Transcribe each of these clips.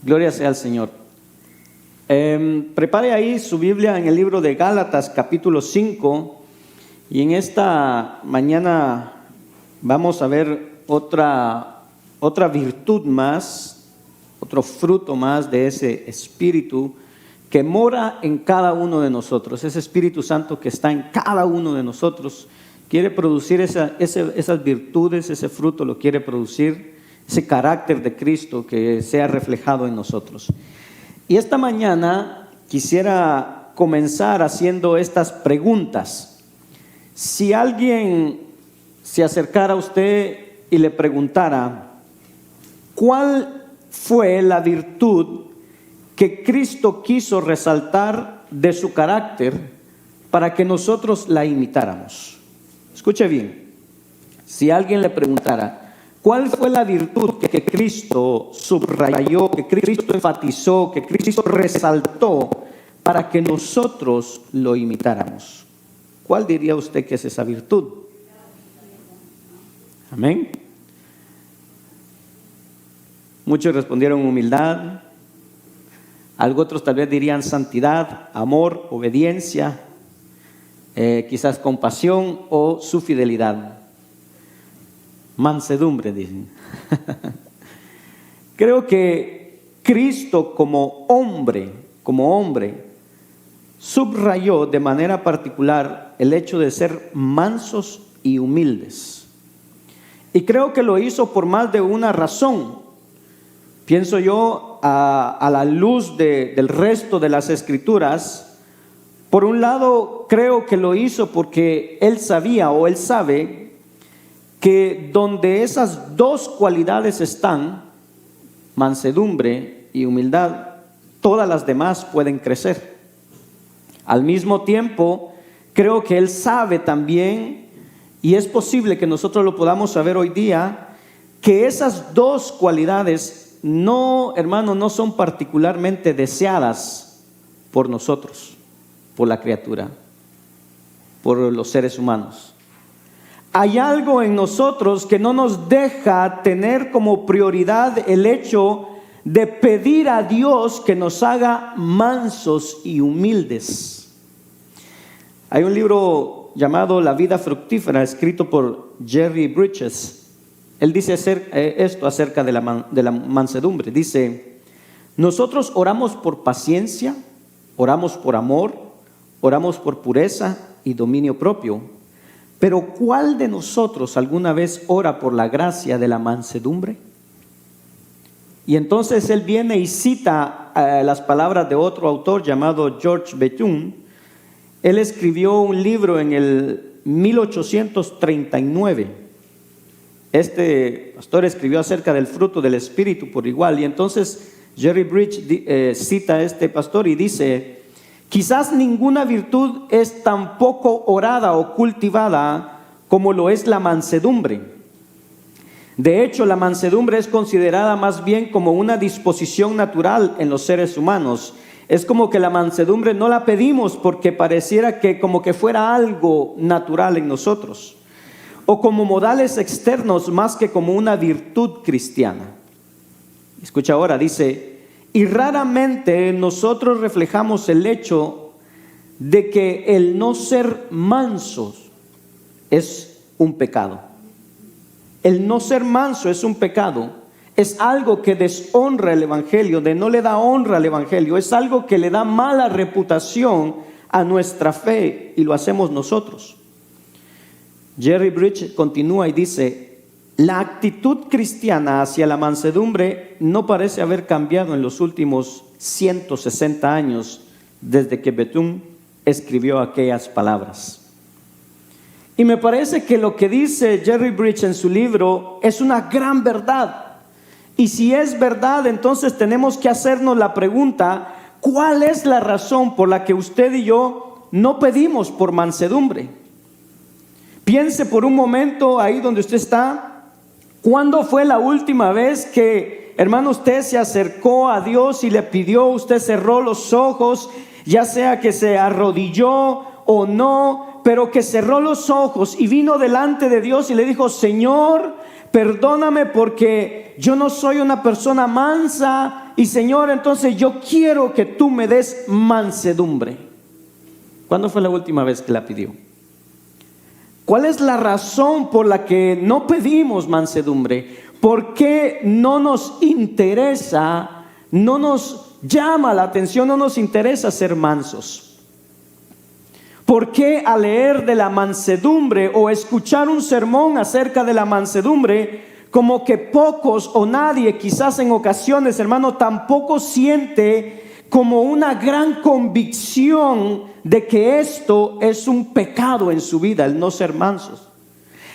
Gloria sea al Señor. Prepare ahí su Biblia en el libro de Gálatas capítulo 5, y en esta mañana vamos a ver otra virtud más, otro fruto más de ese Espíritu que mora en cada uno de nosotros. Ese Espíritu Santo que está en cada uno de nosotros quiere producir esas virtudes, ese fruto lo quiere producir, ese carácter de Cristo que sea reflejado en nosotros. Y esta mañana quisiera comenzar haciendo estas preguntas. Si alguien se acercara a usted y le preguntara, ¿cuál fue la virtud que Cristo quiso resaltar de su carácter para que nosotros la imitáramos? Escuche bien, si alguien le preguntara, ¿cuál fue la virtud que Cristo subrayó, que Cristo enfatizó, que Cristo resaltó para que nosotros lo imitáramos? ¿Cuál diría usted que es esa virtud? Amén. Muchos respondieron humildad, algunos otros tal vez dirían santidad, amor, obediencia, quizás compasión o su fidelidad. Mansedumbre, dicen. Creo que Cristo como hombre, subrayó de manera particular el hecho de ser mansos y humildes. Y creo que lo hizo por más de una razón. Pienso yo a la luz del resto de las Escrituras. Por un lado, creo que lo hizo porque él sabía o él sabe que donde esas dos cualidades están, mansedumbre y humildad, todas las demás pueden crecer. Al mismo tiempo, creo que él sabe también, y es posible que nosotros lo podamos saber hoy día, que esas dos cualidades no, hermano, no son particularmente deseadas por nosotros, por la criatura, por los seres humanos. Hay algo en nosotros que no nos deja tener como prioridad el hecho de pedir a Dios que nos haga mansos y humildes. Hay un libro llamado La vida fructífera, escrito por Jerry Bridges. Él dice esto acerca de la mansedumbre. Dice: nosotros oramos por paciencia, oramos por amor, oramos por pureza y dominio propio. Pero ¿cuál de nosotros alguna vez ora por la gracia de la mansedumbre? Y entonces él viene y cita las palabras de otro autor llamado George Bethune. Él escribió un libro en el 1839. Este pastor escribió acerca del fruto del Espíritu por igual. Y entonces Jerry Bridge cita a este pastor y dice: quizás ninguna virtud es tan poco orada o cultivada como lo es la mansedumbre. De hecho, la mansedumbre es considerada más bien como una disposición natural en los seres humanos. Es como que la mansedumbre no la pedimos porque pareciera que como que fuera algo natural en nosotros, o como modales externos más que como una virtud cristiana. Escucha ahora, dice: y raramente nosotros reflejamos el hecho de que el no ser mansos es un pecado. El no ser manso es un pecado. Es algo que deshonra el Evangelio, no le da honra al Evangelio. Es algo que le da mala reputación a nuestra fe, y lo hacemos nosotros. Jerry Bridge continúa y dice: la actitud cristiana hacia la mansedumbre no parece haber cambiado en los últimos 160 años desde que Bethune escribió aquellas palabras. Y me parece que lo que dice Jerry Bridge en su libro es una gran verdad. Y si es verdad, entonces tenemos que hacernos la pregunta: ¿cuál es la razón por la que usted y yo no pedimos por mansedumbre? Piense por un momento ahí donde usted está. ¿Cuándo fue la última vez que, hermano, usted se acercó a Dios y le pidió, usted cerró los ojos, ya sea que se arrodilló o no, pero que cerró los ojos y vino delante de Dios y le dijo: Señor, perdóname porque yo no soy una persona mansa y Señor, entonces yo quiero que tú me des mansedumbre. ¿Cuándo fue la última vez que la pidió? ¿Cuál es la razón por la que no pedimos mansedumbre? ¿Por qué no nos interesa, no nos llama la atención, no nos interesa ser mansos? ¿Por qué al leer de la mansedumbre o escuchar un sermón acerca de la mansedumbre, como que pocos o nadie, quizás en ocasiones, hermano, tampoco siente como una gran convicción de que esto es un pecado en su vida, el no ser mansos?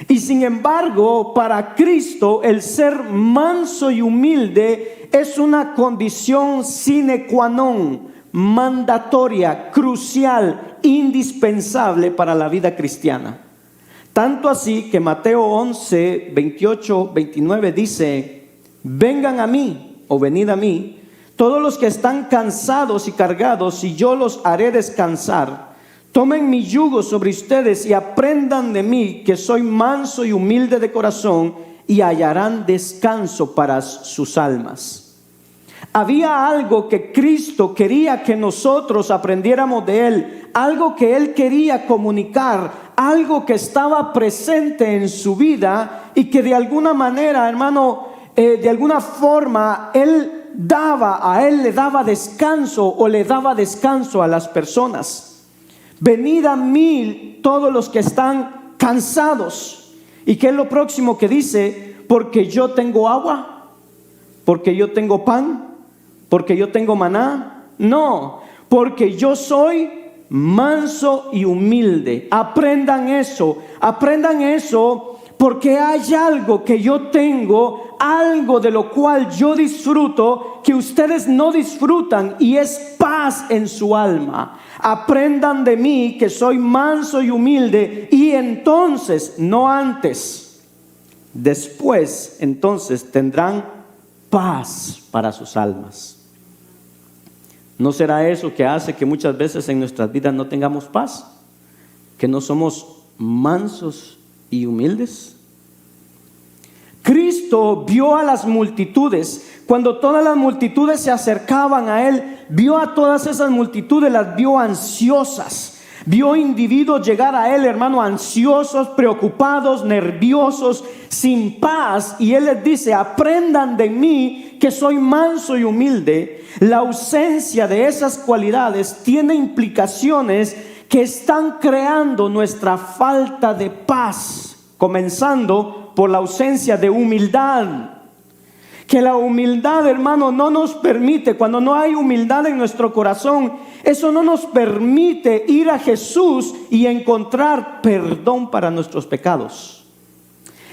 Y sin embargo, para Cristo el ser manso y humilde es una condición sine qua non, mandatoria, crucial, indispensable para la vida cristiana. Tanto así que Mateo 11, 28, 29 dice: vengan a mí, o venid a mí, todos los que están cansados y cargados, y yo los haré descansar. Tomen mi yugo sobre ustedes y aprendan de mí, que soy manso y humilde de corazón, y hallarán descanso para sus almas. Había algo que Cristo quería que nosotros aprendiéramos de Él, algo que Él quería comunicar, algo que estaba presente en su vida y que de alguna manera, hermano, de alguna forma Él le daba descanso o le daba descanso a las personas. Venid a mí todos los que están cansados. ¿Y qué es lo próximo que dice? Porque yo tengo agua, porque yo tengo pan, porque yo tengo maná. No, porque yo soy manso y humilde. Aprendan eso porque hay algo que yo tengo, algo de lo cual yo disfruto que ustedes no disfrutan, y es paz en su alma. Aprendan de mí, que soy manso y humilde, y entonces, no antes, después entonces tendrán paz para sus almas. ¿No será eso que hace que muchas veces en nuestras vidas no tengamos paz? ¿Que no somos mansos y humildes? Cristo vio a las multitudes. Cuando todas las multitudes se acercaban a Él, vio a todas esas multitudes, las vio ansiosas. Vio individuos llegar a Él, hermano, ansiosos, preocupados, nerviosos, sin paz. Y Él les dice: aprendan de mí, que soy manso y humilde. La ausencia de esas cualidades tiene implicaciones que están creando nuestra falta de paz, comenzando por la ausencia de humildad. Que la humildad, hermano, no nos permite, cuando no hay humildad en nuestro corazón, eso no nos permite ir a Jesús y encontrar perdón para nuestros pecados.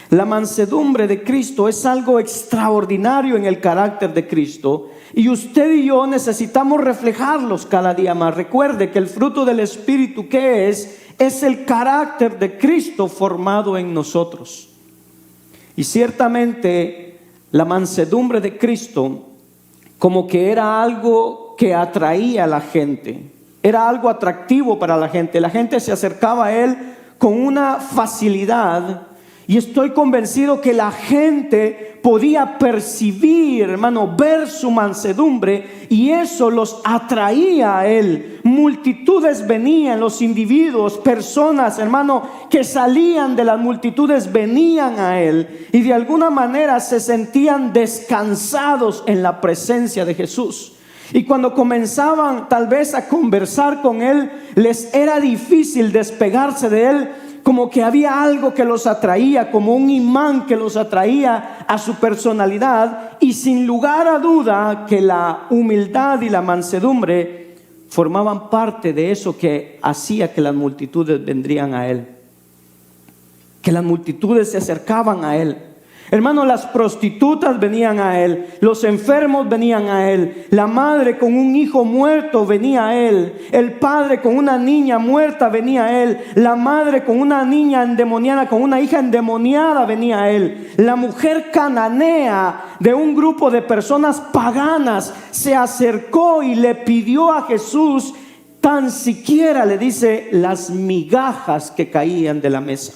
La mansedumbre de Cristo es algo extraordinario en el carácter de Cristo, y usted y yo necesitamos reflejarlos cada día más. Recuerde que el fruto del Espíritu, ¿qué es? Es el carácter de Cristo formado en nosotros. Y ciertamente la mansedumbre de Cristo como que era algo que atraía a la gente, era algo atractivo para la gente. La gente se acercaba a Él con una facilidad, y estoy convencido que la gente podía percibir, hermano, ver su mansedumbre, y eso los atraía a Él. Multitudes venían, los individuos, personas, hermano, que salían de las multitudes venían a Él, y de alguna manera se sentían descansados en la presencia de Jesús. Y cuando comenzaban tal vez a conversar con Él, les era difícil despegarse de Él, como que había algo que los atraía, como un imán que los atraía a su personalidad. Y sin lugar a duda que la humildad y la mansedumbre formaban parte de eso que hacía que las multitudes vendrían a Él, que las multitudes se acercaban a Él. Hermano, las prostitutas venían a Él, los enfermos venían a Él, la madre con un hijo muerto venía a Él, el padre con una niña muerta venía a Él, la madre con una niña endemoniada, con una hija endemoniada venía a Él, la mujer cananea de un grupo de personas paganas se acercó y le pidió a Jesús, tan siquiera le dice, las migajas que caían de la mesa.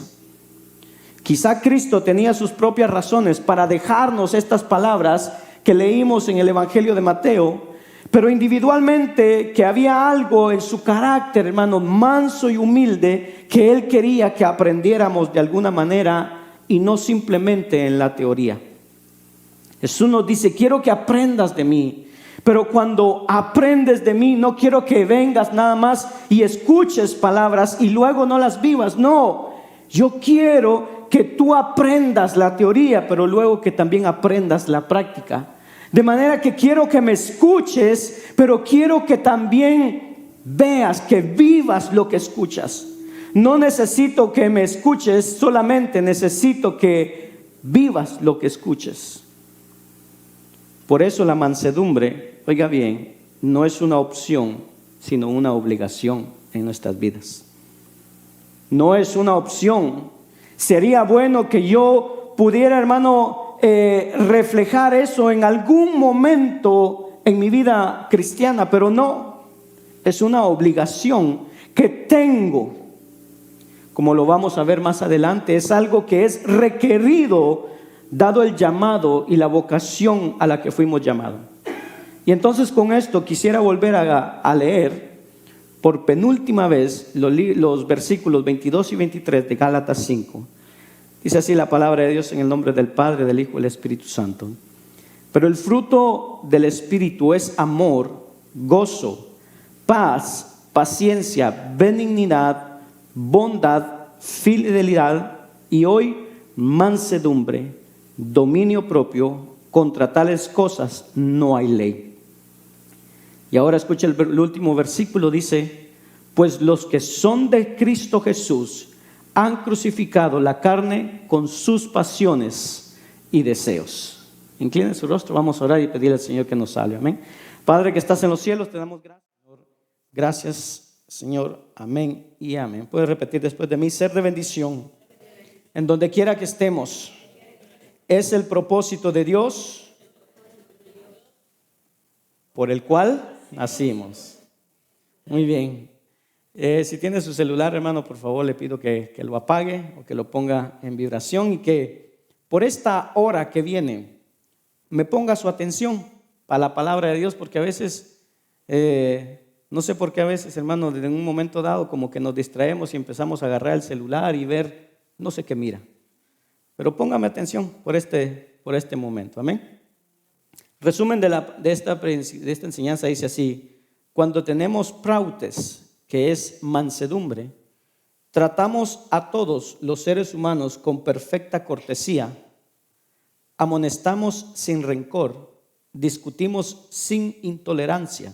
Quizá Cristo tenía sus propias razones para dejarnos estas palabras que leímos en el Evangelio de Mateo, pero individualmente que había algo en su carácter, hermano, manso y humilde, que Él quería que aprendiéramos de alguna manera y no simplemente en la teoría. Jesús nos dice: quiero que aprendas de mí, pero cuando aprendes de mí no quiero que vengas nada más y escuches palabras y luego no las vivas. No, yo quiero que tú aprendas la teoría, pero luego que también aprendas la práctica. De manera que quiero que me escuches, pero quiero que también veas, que vivas lo que escuchas. No necesito que me escuches solamente, necesito que vivas lo que escuches. Por eso la mansedumbre, oiga bien, no es una opción, sino una obligación en nuestras vidas. No es una opción. Sería bueno que yo pudiera, hermano, reflejar eso en algún momento en mi vida cristiana, pero no, es una obligación que tengo. Como lo vamos a ver más adelante, es algo que es requerido dado el llamado y la vocación a la que fuimos llamados. Y entonces con esto quisiera volver a leer por penúltima vez los versículos 22 y 23 de Gálatas 5. Dice así la palabra de Dios: en el nombre del Padre, del Hijo y del Espíritu Santo. Pero el fruto del Espíritu es amor, gozo, paz, paciencia, benignidad, bondad, fidelidad y hoy mansedumbre, dominio propio. Contra tales cosas no hay ley. Y ahora escucha el último versículo, dice: pues los que son de Cristo Jesús han crucificado la carne con sus pasiones y deseos. Inclinen su rostro, vamos a orar y pedirle al Señor que nos salve. Amén. Padre que estás en los cielos, te damos gracias, Señor. Gracias, Señor. Amén y amén. Puedes repetir después de mí: ser de bendición en donde quiera que estemos. Es el propósito de Dios por el cual nacimos. Muy bien. Si tiene su celular, hermano, por favor le pido que lo apague o que lo ponga en vibración y que por esta hora que viene me ponga su atención para la palabra de Dios, porque a veces, no sé por qué a veces, hermano, en un momento dado como que nos distraemos y empezamos a agarrar el celular y ver no sé qué mira. Pero póngame atención por este momento. Amén. Resumen de esta enseñanza dice así: cuando tenemos prautes, que es mansedumbre, tratamos a todos los seres humanos con perfecta cortesía, amonestamos sin rencor, discutimos sin intolerancia,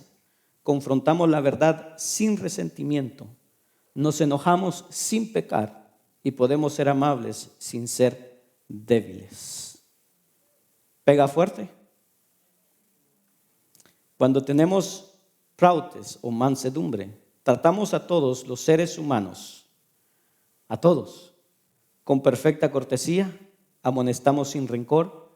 confrontamos la verdad sin resentimiento, nos enojamos sin pecar y podemos ser amables sin ser débiles. ¿Pega fuerte? Cuando tenemos prautes o mansedumbre, tratamos a todos los seres humanos, a todos, con perfecta cortesía, amonestamos sin rencor,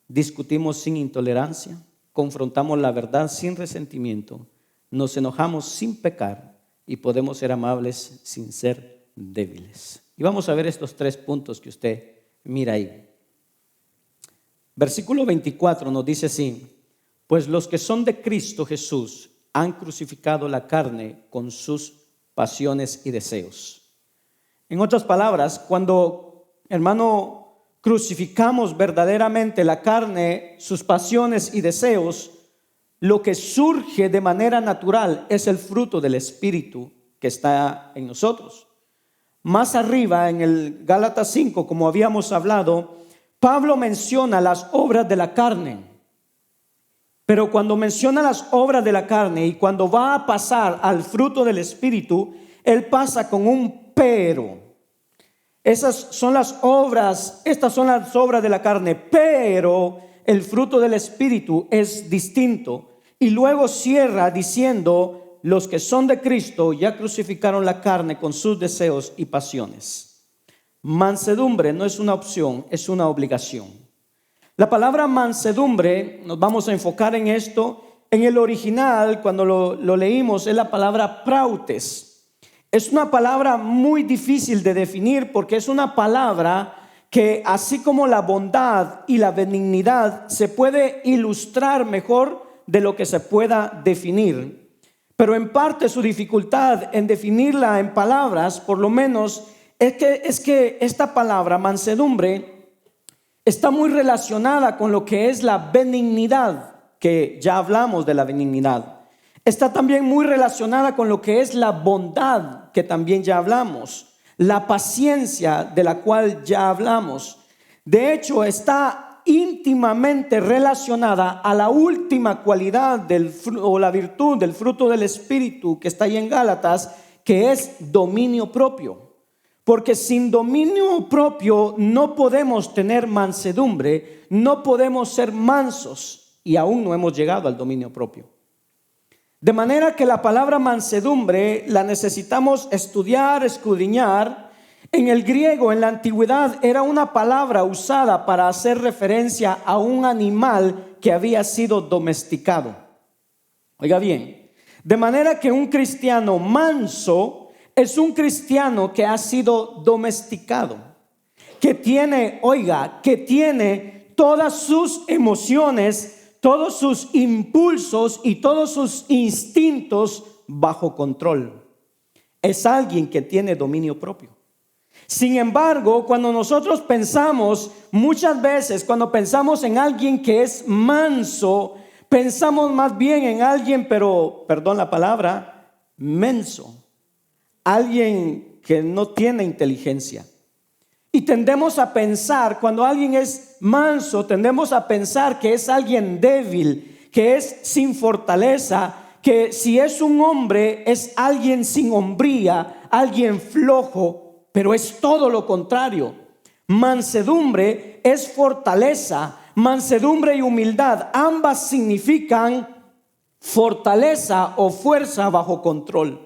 discutimos sin intolerancia, confrontamos la verdad sin resentimiento, nos enojamos sin pecar y podemos ser amables sin ser débiles. Y vamos a ver estos 3 puntos que usted mira ahí. Versículo 24 nos dice así: pues los que son de Cristo Jesús han crucificado la carne con sus pasiones y deseos. En otras palabras, cuando, hermano, crucificamos verdaderamente la carne, sus pasiones y deseos, lo que surge de manera natural es el fruto del Espíritu que está en nosotros. Más arriba en el Gálatas 5, como habíamos hablado, Pablo menciona las obras de la carne. Pero cuando menciona las obras de la carne y cuando va a pasar al fruto del Espíritu, él pasa con un pero. Estas son las obras de la carne, pero el fruto del Espíritu es distinto. Y luego cierra diciendo: los que son de Cristo ya crucificaron la carne con sus deseos y pasiones. Mansedumbre no es una opción, es una obligación. La palabra mansedumbre, nos vamos a enfocar en esto. En el original, cuando lo leímos, es la palabra prautes. Es una palabra muy difícil de definir porque es una palabra que así como la bondad y la benignidad se puede ilustrar mejor de lo que se pueda definir. Pero en parte su dificultad en definirla en palabras, por lo menos, es que esta palabra mansedumbre está muy relacionada con lo que es la benignidad, que ya hablamos de la benignidad. Está también muy relacionada con lo que es la bondad, que también ya hablamos. La paciencia, de la cual ya hablamos. De hecho, está íntimamente relacionada a la última cualidad o la virtud del fruto del Espíritu que está ahí en Gálatas, que es dominio propio. Porque sin dominio propio no podemos tener mansedumbre, no podemos ser mansos, y aún no hemos llegado al dominio propio. De manera que la palabra mansedumbre la necesitamos estudiar, escudriñar. En el griego, en la antigüedad, era una palabra usada para hacer referencia a un animal que había sido domesticado. Oiga bien, de manera que un cristiano manso es un cristiano que ha sido domesticado, que tiene todas sus emociones, todos sus impulsos y todos sus instintos bajo control. Es alguien que tiene dominio propio. Sin embargo, cuando nosotros pensamos, muchas veces cuando pensamos en alguien que es manso, pensamos más bien en alguien, pero, perdón la palabra, menso. Alguien que no tiene inteligencia. Y tendemos a pensar, cuando alguien es manso, tendemos a pensar que es alguien débil, que es sin fortaleza, que si es un hombre es alguien sin hombría, alguien flojo, pero es todo lo contrario. Mansedumbre es fortaleza, mansedumbre y humildad, ambas significan fortaleza o fuerza bajo control.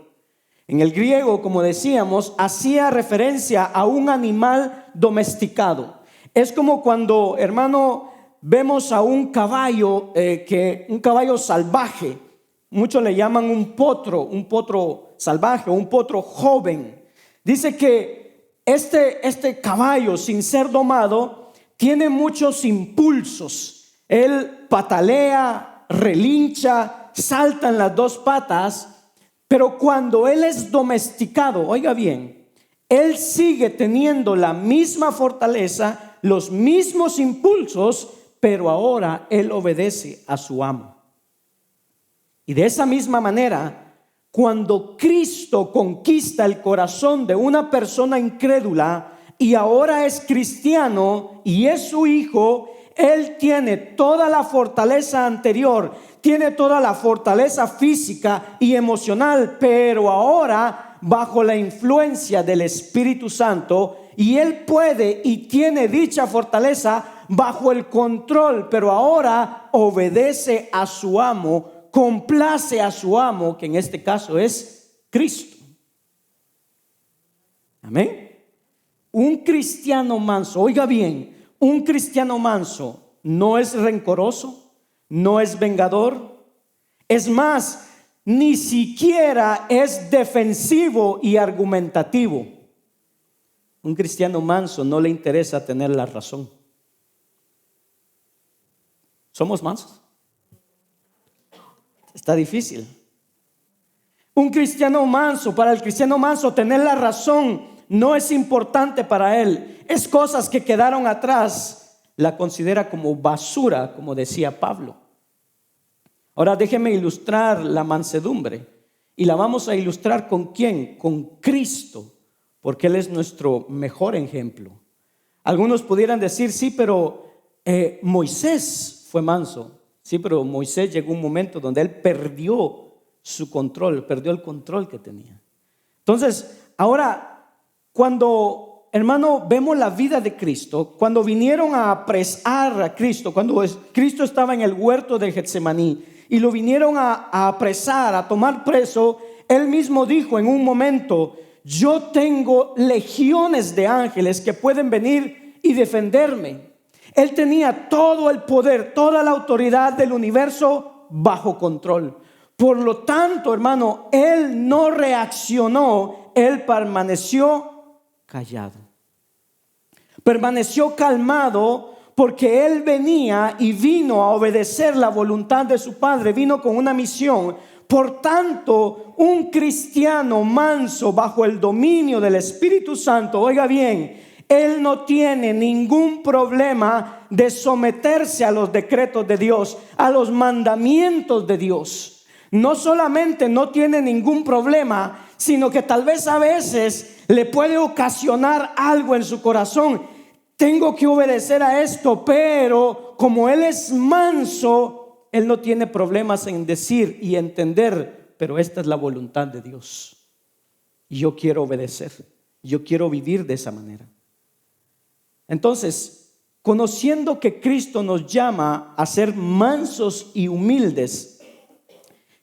En el griego, como decíamos, hacía referencia a un animal domesticado. Es como cuando, hermano, vemos a un caballo, un caballo salvaje. Muchos le llaman un potro salvaje, un potro joven. Dice que este caballo, sin ser domado, tiene muchos impulsos. Él patalea, relincha, salta en las dos patas. Pero cuando él es domesticado, oiga bien, él sigue teniendo la misma fortaleza, los mismos impulsos, pero ahora él obedece a su amo. Y de esa misma manera, cuando Cristo conquista el corazón de una persona incrédula y ahora es cristiano y es su hijo, él tiene toda la fortaleza anterior, tiene toda la fortaleza física y emocional, pero ahora bajo la influencia del Espíritu Santo, y él puede y tiene dicha fortaleza bajo el control, pero ahora obedece a su amo, complace a su amo, que en este caso es Cristo. Amén. Un cristiano manso, oiga bien, un cristiano manso no es rencoroso, no es vengador, es más, ni siquiera es defensivo y argumentativo. Un cristiano manso no le interesa tener la razón. ¿Somos mansos? Está difícil. Un cristiano manso, para el cristiano manso, tener la razón no es importante para él. Es cosas que quedaron atrás. La considera como basura, como decía Pablo. Ahora déjeme ilustrar la mansedumbre. Y la vamos a ilustrar ¿con quién? Con Cristo, porque Él es nuestro mejor ejemplo. Algunos pudieran decir, sí, pero Moisés fue manso. Sí, pero Moisés llegó un momento donde él perdió su control, perdió el control que tenía. Entonces, ahora, cuando, hermano, vemos la vida de Cristo, cuando vinieron a apresar a Cristo, cuando Cristo estaba en el huerto de Getsemaní y lo vinieron a apresar, a tomar preso, él mismo dijo en un momento, yo tengo legiones de ángeles que pueden venir y defenderme. Él tenía todo el poder, toda la autoridad del universo bajo control. Por lo tanto, hermano, él no reaccionó, él permaneció callado. Permaneció calmado porque él venía y vino a obedecer la voluntad de su Padre, vino con una misión. Por tanto, un cristiano manso bajo el dominio del Espíritu Santo, oiga bien, él no tiene ningún problema de someterse a los decretos de Dios, a los mandamientos de Dios. No solamente no tiene ningún problema, sino que tal vez a veces le puede ocasionar algo en su corazón. Tengo que obedecer a esto, pero como él es manso, él no tiene problemas en decir y entender, pero esta es la voluntad de Dios. Y yo quiero obedecer, yo quiero vivir de esa manera. Entonces, conociendo que Cristo nos llama a ser mansos y humildes,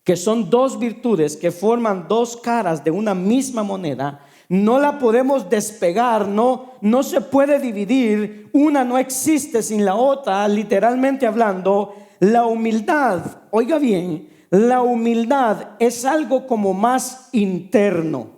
que son dos virtudes que forman dos caras de una misma moneda, no la podemos despegar, no se puede dividir, una no existe sin la otra. Literalmente hablando, la humildad, oiga bien, la humildad es algo como más interno.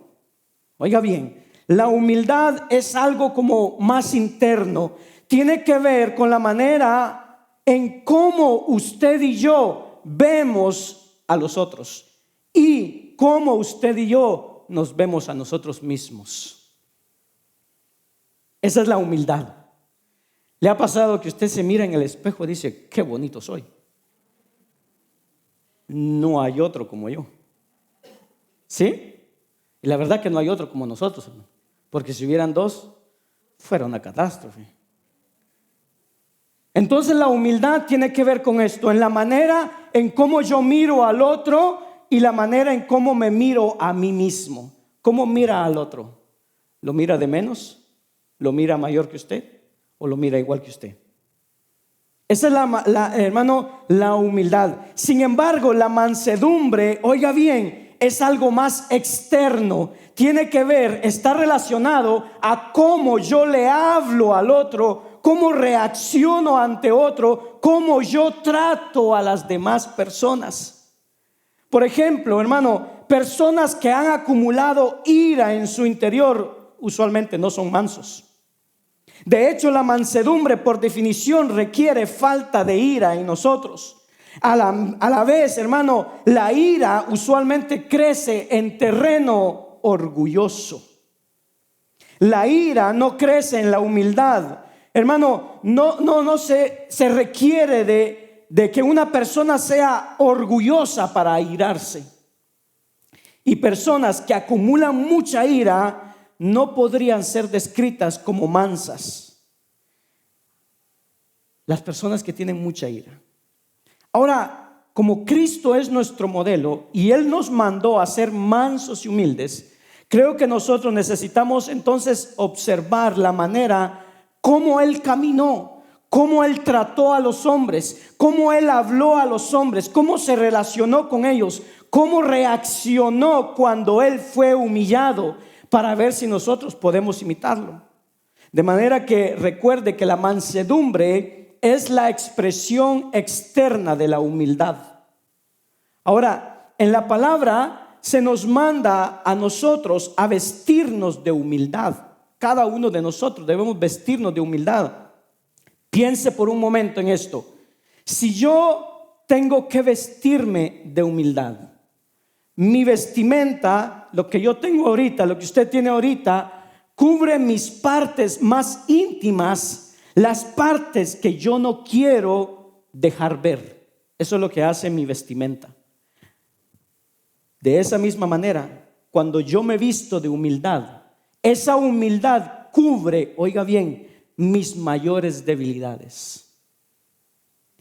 Oiga bien, la humildad es algo como más interno. Tiene que ver con la manera en cómo usted y yo vemos a los otros y cómo usted y yo nos vemos a nosotros mismos. Esa es la humildad. ¿Le ha pasado que usted se mira en el espejo y dice, qué bonito soy? No hay otro como yo. ¿Sí? Y la verdad que no hay otro como nosotros, hermano. Porque si hubieran dos, fuera una catástrofe. Entonces la humildad tiene que ver con esto, en la manera en cómo yo miro al otro y la manera en cómo me miro a mí mismo. ¿Cómo mira al otro? ¿Lo mira de menos? ¿Lo mira mayor que usted? ¿O lo mira igual que usted? Esa es hermano, la humildad. Sin embargo, la mansedumbre, oiga bien, es algo más externo. Tiene que ver, está relacionado a cómo yo le hablo al otro, cómo reacciono ante otro, cómo yo trato a las demás personas. Por ejemplo, hermano, personas que han acumulado ira en su interior usualmente no son mansos. De hecho, la mansedumbre por definición requiere falta de ira en nosotros. A la vez, hermano, la ira usualmente crece en terreno orgulloso. La ira no crece en la humildad. Hermano, no se requiere de que una persona sea orgullosa para airarse. Y personas que acumulan mucha ira no podrían ser descritas como mansas. Las personas que tienen mucha ira. Ahora, como Cristo es nuestro modelo y Él nos mandó a ser mansos y humildes, creo que nosotros necesitamos entonces observar la manera como Él caminó, cómo Él trató a los hombres, cómo Él habló a los hombres, cómo se relacionó con ellos, cómo reaccionó cuando Él fue humillado, para ver si nosotros podemos imitarlo. De manera que recuerde que la mansedumbre es la expresión externa de la humildad. Ahora, en la palabra se nos manda a nosotros a vestirnos de humildad. Cada uno de nosotros debemos vestirnos de humildad. Piense por un momento en esto. Si yo tengo que vestirme de humildad, mi vestimenta, lo que yo tengo ahorita, lo que usted tiene ahorita, cubre mis partes más íntimas, las partes que yo no quiero dejar ver. Eso es lo que hace mi vestimenta. De esa misma manera, cuando yo me visto de humildad, esa humildad cubre, oiga bien, mis mayores debilidades.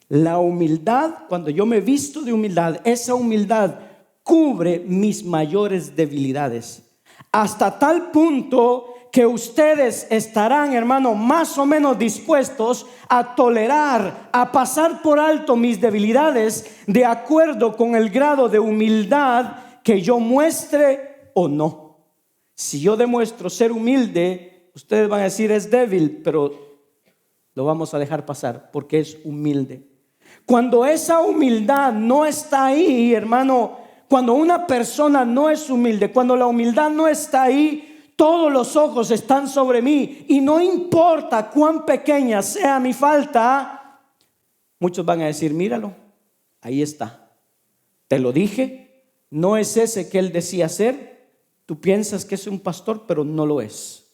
La humildad, cuando yo me visto de humildad, esa humildad cubre mis mayores debilidades. Hasta tal punto que ustedes estarán, hermano, más o menos dispuestos a tolerar, a pasar por alto mis debilidades de acuerdo con el grado de humildad que yo muestre o no. Si yo demuestro ser humilde, ustedes van a decir es débil, pero lo vamos a dejar pasar porque es humilde. Cuando esa humildad no está ahí, hermano, cuando una persona no es humilde, cuando la humildad no está ahí, Todos los ojos están sobre mí y no importa cuán pequeña sea mi falta. Muchos van a decir, míralo, ahí está. Te lo dije, no es ese que él decía ser. Tú piensas que es un pastor, pero no lo es.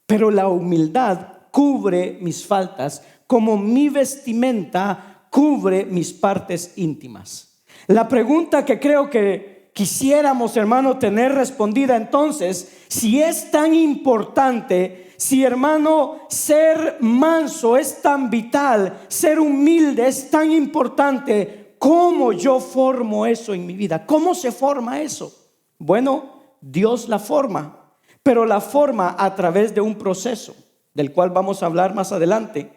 Pero la humildad cubre mis faltas como mi vestimenta cubre mis partes íntimas. La pregunta que creo que quisiéramos, hermano, tener respondida entonces, si es tan importante, si, hermano, ser manso es tan vital, ser humilde es tan importante, ¿cómo yo formo eso en mi vida? ¿Cómo se forma eso? Bueno, Dios la forma, pero la forma a través de un proceso del cual vamos a hablar más adelante.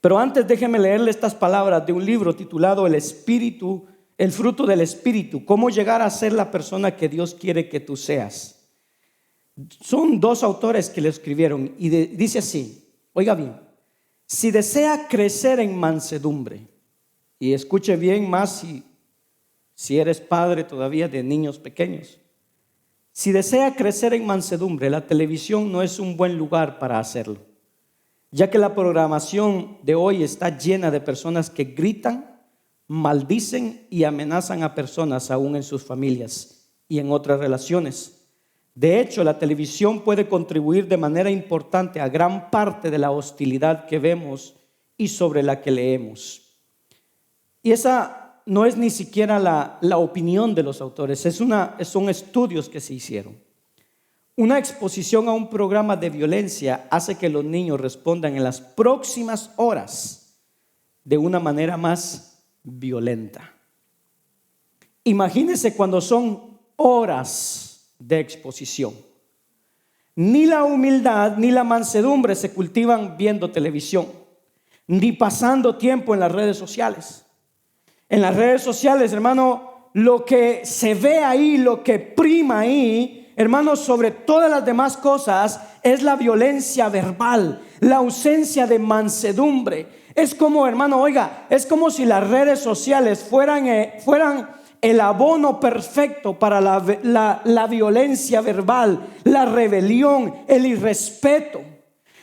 Pero antes déjeme leerle estas palabras de un libro titulado El Espíritu, el fruto del Espíritu, cómo llegar a ser la persona que Dios quiere que tú seas. Son dos autores que lo escribieron y dice así, oiga bien, si desea crecer en mansedumbre, y escuche bien más si eres padre todavía de niños pequeños, si desea crecer en mansedumbre, la televisión no es un buen lugar para hacerlo, ya que la programación de hoy está llena de personas que gritan, maldicen y amenazan a personas aún en sus familias y en otras relaciones. De hecho, la televisión puede contribuir de manera importante a gran parte de la hostilidad que vemos y sobre la que leemos. Y esa no es ni siquiera la opinión de los autores, son estudios que se hicieron. Una exposición a un programa de violencia hace que los niños respondan en las próximas horas de una manera más violenta. Imagínense cuando son horas de exposición. Ni la humildad ni la mansedumbre se cultivan viendo televisión, ni pasando tiempo en las redes sociales. En las redes sociales, hermano, lo que se ve ahí, lo que prima ahí, hermano, sobre todas las demás cosas, es la violencia verbal, la ausencia de mansedumbre. Es como, hermano, oiga, es como si las redes sociales fueran el abono perfecto para la violencia verbal, la rebelión, el irrespeto.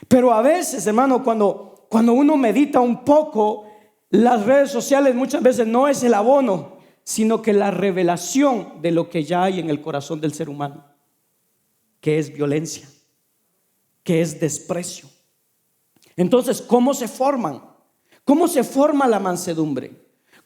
Pero a veces, hermano, cuando uno medita un poco, las redes sociales muchas veces no es el abono, sino que la revelación de lo que ya hay en el corazón del ser humano, que es violencia, que es desprecio. Entonces, ¿cómo se forman? ¿Cómo se forma la mansedumbre?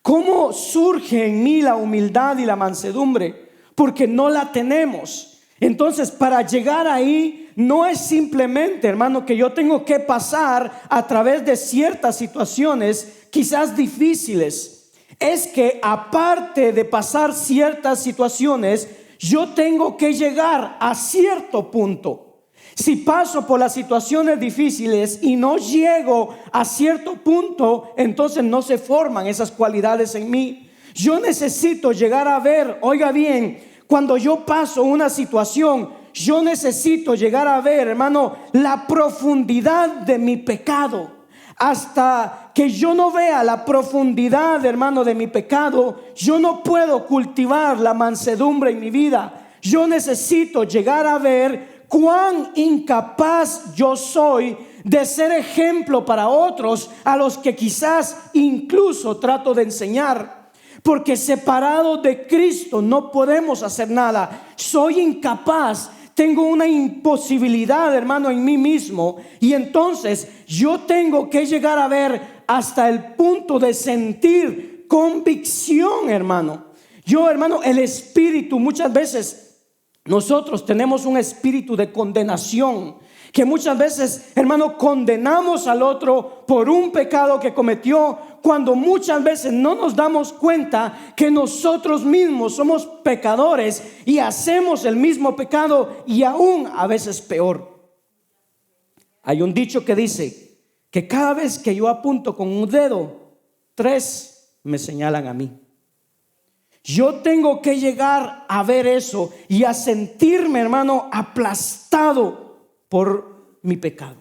¿Cómo surge en mí la humildad y la mansedumbre? Porque no la tenemos. Entonces, para llegar ahí, no es simplemente, hermano, que yo tengo que pasar a través de ciertas situaciones quizás difíciles. Es que aparte de pasar ciertas situaciones, yo tengo que llegar a cierto punto. Si paso por las situaciones difíciles y no llego a cierto punto, entonces no se forman esas cualidades en mí. Yo necesito llegar a ver, oiga bien, cuando yo paso una situación, yo necesito llegar a ver, hermano, la profundidad de mi pecado. Hasta que yo no vea la profundidad, hermano, de mi pecado, yo no puedo cultivar la mansedumbre en mi vida. Yo necesito llegar a ver cuán incapaz yo soy de ser ejemplo para otros, a los que quizás incluso trato de enseñar. Porque separado de Cristo no podemos hacer nada. Soy incapaz. Tengo una imposibilidad, hermano, en mí mismo. Y entonces yo tengo que llegar a ver hasta el punto de sentir convicción, hermano. Yo, hermano, el espíritu, muchas veces nosotros tenemos un espíritu de condenación, que muchas veces, hermano, condenamos al otro por un pecado que cometió, cuando muchas veces no nos damos cuenta que nosotros mismos somos pecadores y hacemos el mismo pecado, y aún a veces peor. Hay un dicho que dice que cada vez que yo apunto con un dedo, 3 me señalan a mí. Yo tengo que llegar a ver eso y a sentirme, hermano, aplastado por mi pecado.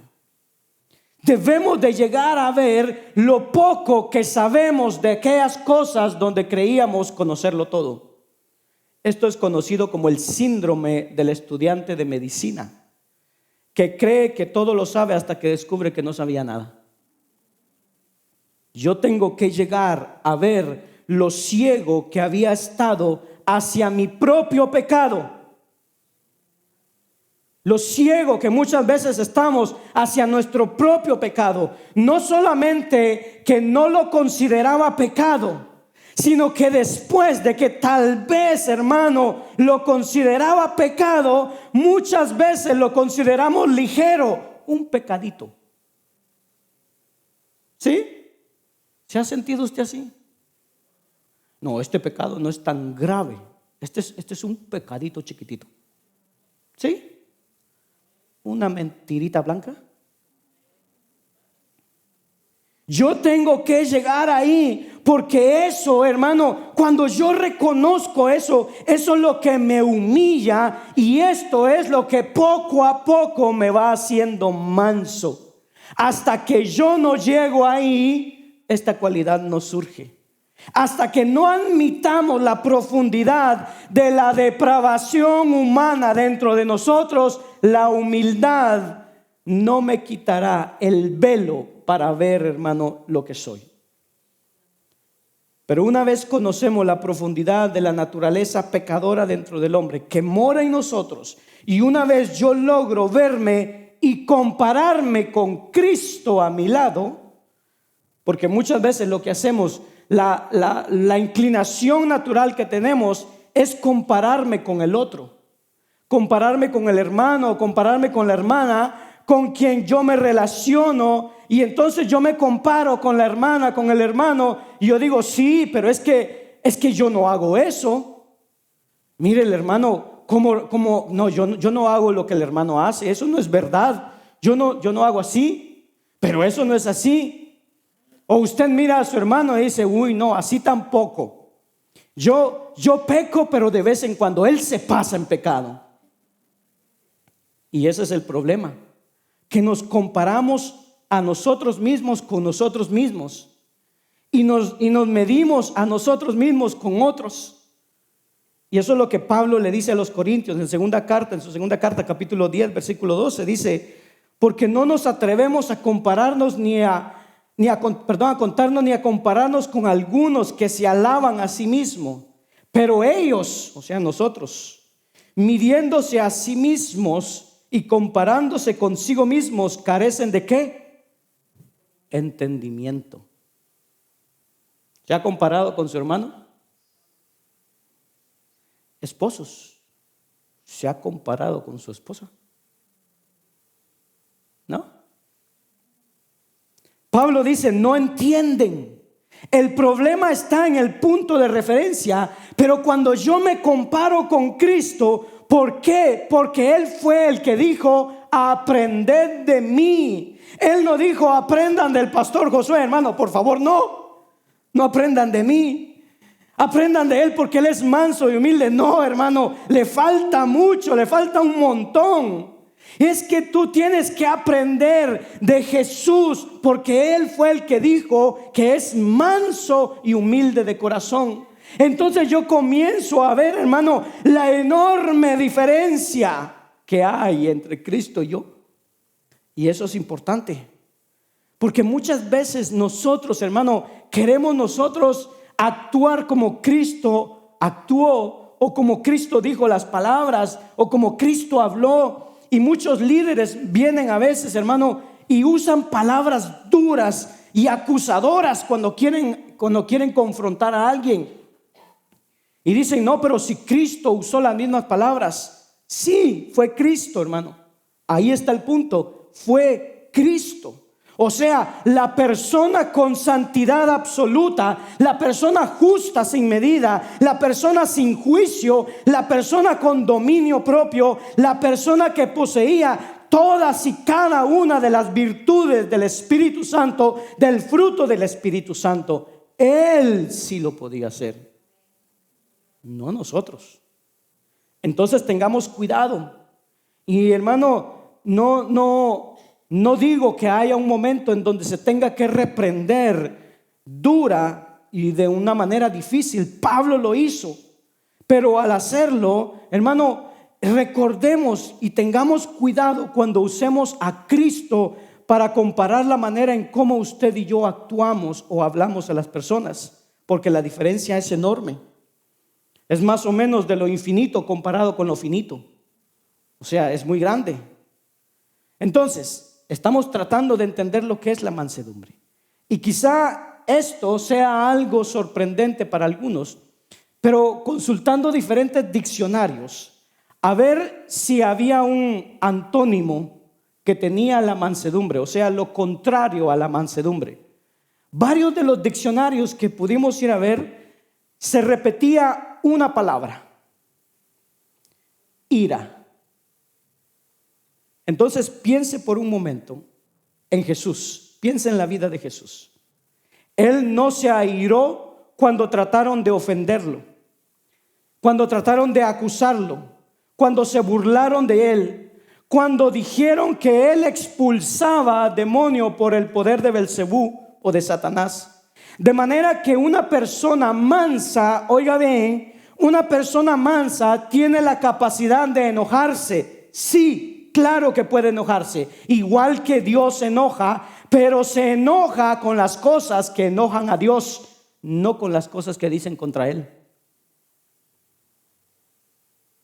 Debemos de llegar a ver lo poco que sabemos de aquellas cosas donde creíamos conocerlo todo. Esto es conocido como el síndrome del estudiante de medicina, que cree que todo lo sabe hasta que descubre que no sabía nada. Yo tengo que llegar a ver lo ciego que había estado hacia mi propio pecado. Lo ciego que muchas veces estamos hacia nuestro propio pecado. No solamente que no lo consideraba pecado, sino que después de que tal vez, hermano, lo consideraba pecado, muchas veces lo consideramos ligero, un pecadito. ¿Sí? ¿Se ha sentido usted así? No, este pecado no es tan grave. Este es un pecadito chiquitito. ¿Sí? Una mentirita blanca. Yo tengo que llegar ahí, porque eso, hermano, cuando yo reconozco eso es lo que me humilla, y esto es lo que poco a poco me va haciendo manso. Hasta que yo no llego ahí, esta cualidad no surge. Hasta que no admitamos la profundidad de la depravación humana dentro de nosotros, la humildad no me quitará el velo para ver, hermano, lo que soy. Pero una vez conocemos la profundidad de la naturaleza pecadora dentro del hombre que mora en nosotros, y una vez yo logro verme y compararme con Cristo a mi lado, porque muchas veces lo que hacemos, la inclinación natural que tenemos es compararme con el otro, compararme con el hermano, compararme con la hermana con quien yo me relaciono, y entonces yo me comparo con la hermana, con el hermano, y yo digo, sí, pero es que yo no hago eso. Mire, el hermano, ¿cómo? No, yo no hago lo que el hermano hace, eso no es verdad. Yo no hago así, pero eso no es así. O usted mira a su hermano y dice, uy, no, así tampoco. Yo peco, pero de vez en cuando él se pasa en pecado. Y ese es el problema, que nos comparamos a nosotros mismos con nosotros mismos, y nos medimos a nosotros mismos con otros. Y eso es lo que Pablo le dice a los Corintios en su segunda carta, capítulo 10, versículo 12, dice: porque no nos atrevemos a compararnos a contarnos ni a compararnos con algunos que se alaban a sí mismos, pero ellos, o sea nosotros, midiéndose a sí mismos y comparándose consigo mismos, carecen de ¿qué? Entendimiento. ¿Se ha comparado con su hermano? Esposos, ¿se ha comparado con su esposa? ¿No? Pablo dice, no entienden. El problema está en el punto de referencia, pero cuando yo me comparo con Cristo, ¿por qué? Porque Él fue el que dijo, aprended de mí. Él no dijo, aprendan del pastor Josué, hermano, por favor, no aprendan de mí. Aprendan de Él porque Él es manso y humilde. No, hermano, le falta mucho, le falta un montón. Es que tú tienes que aprender de Jesús, porque Él fue el que dijo que es manso y humilde de corazón. Entonces yo comienzo a ver, hermano, la enorme diferencia que hay entre Cristo y yo. Y eso es importante, porque muchas veces nosotros, hermano, queremos nosotros actuar como Cristo actuó, o como Cristo dijo las palabras, o como Cristo habló. Y muchos líderes vienen a veces, hermano, y usan palabras duras y acusadoras cuando quieren confrontar a alguien. Y dicen, no, pero si Cristo usó las mismas palabras. Sí, fue Cristo, hermano. Ahí está el punto, fue Cristo. O sea, la persona con santidad absoluta, la persona justa sin medida, la persona sin juicio, la persona con dominio propio, la persona que poseía todas y cada una de las virtudes del Espíritu Santo, del fruto del Espíritu Santo. Él sí lo podía hacer, no nosotros. Entonces tengamos cuidado. Y hermano, no digo que haya un momento en donde se tenga que reprender dura y de una manera difícil. Pablo lo hizo, Pero al hacerlo, hermano, recordemos y tengamos cuidado cuando usemos a Cristo para comparar la manera en cómo usted y yo actuamos o hablamos a las personas, porque la diferencia es enorme. Es más o menos de lo infinito comparado con lo finito. O sea, es muy grande. Entonces, estamos tratando de entender lo que es la mansedumbre. Y quizá esto sea algo sorprendente para algunos, pero consultando diferentes diccionarios, a ver si había un antónimo que tenía la mansedumbre, o sea, lo contrario a la mansedumbre. Varios de los diccionarios que pudimos ir a ver, se repetía una palabra: ira. Entonces piense por un momento en Jesús, piense en la vida de Jesús. Él no se airó cuando trataron de ofenderlo, cuando trataron de acusarlo, cuando se burlaron de él, cuando dijeron que él expulsaba demonio por el poder de Belcebú o de Satanás. De manera que una persona mansa, oiga bien, una persona mansa tiene la capacidad de enojarse. Sí, claro que puede enojarse, igual que Dios se enoja, pero se enoja con las cosas que enojan a Dios, no con las cosas que dicen contra él.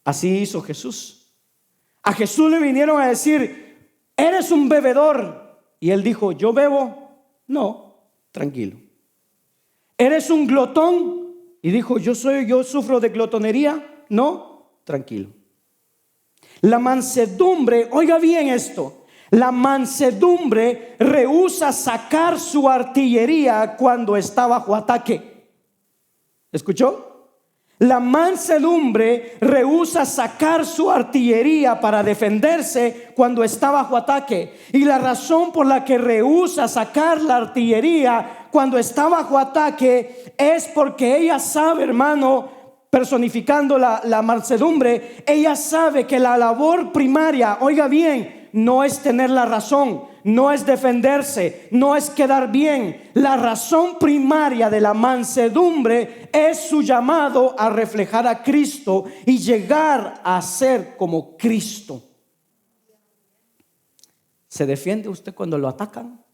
Así hizo Jesús. A Jesús le vinieron a decir: eres un bebedor. Y él dijo: ¿yo bebo? No, tranquilo. ¿Eres un glotón? Y dijo: yo sufro de glotonería. No, tranquilo. La mansedumbre, oiga bien esto, la mansedumbre rehúsa sacar su artillería cuando está bajo ataque. ¿Escuchó? La mansedumbre rehúsa sacar su artillería para defenderse cuando está bajo ataque. Y la razón por la que rehúsa sacar la artillería cuando está bajo ataque es porque ella sabe, hermano, personificando la mansedumbre, ella sabe que la labor primaria, oiga bien, no es tener la razón, no es defenderse, no es quedar bien. La razón primaria de la mansedumbre es su llamado a reflejar a Cristo y llegar a ser como Cristo. ¿Se defiende usted cuando lo atacan?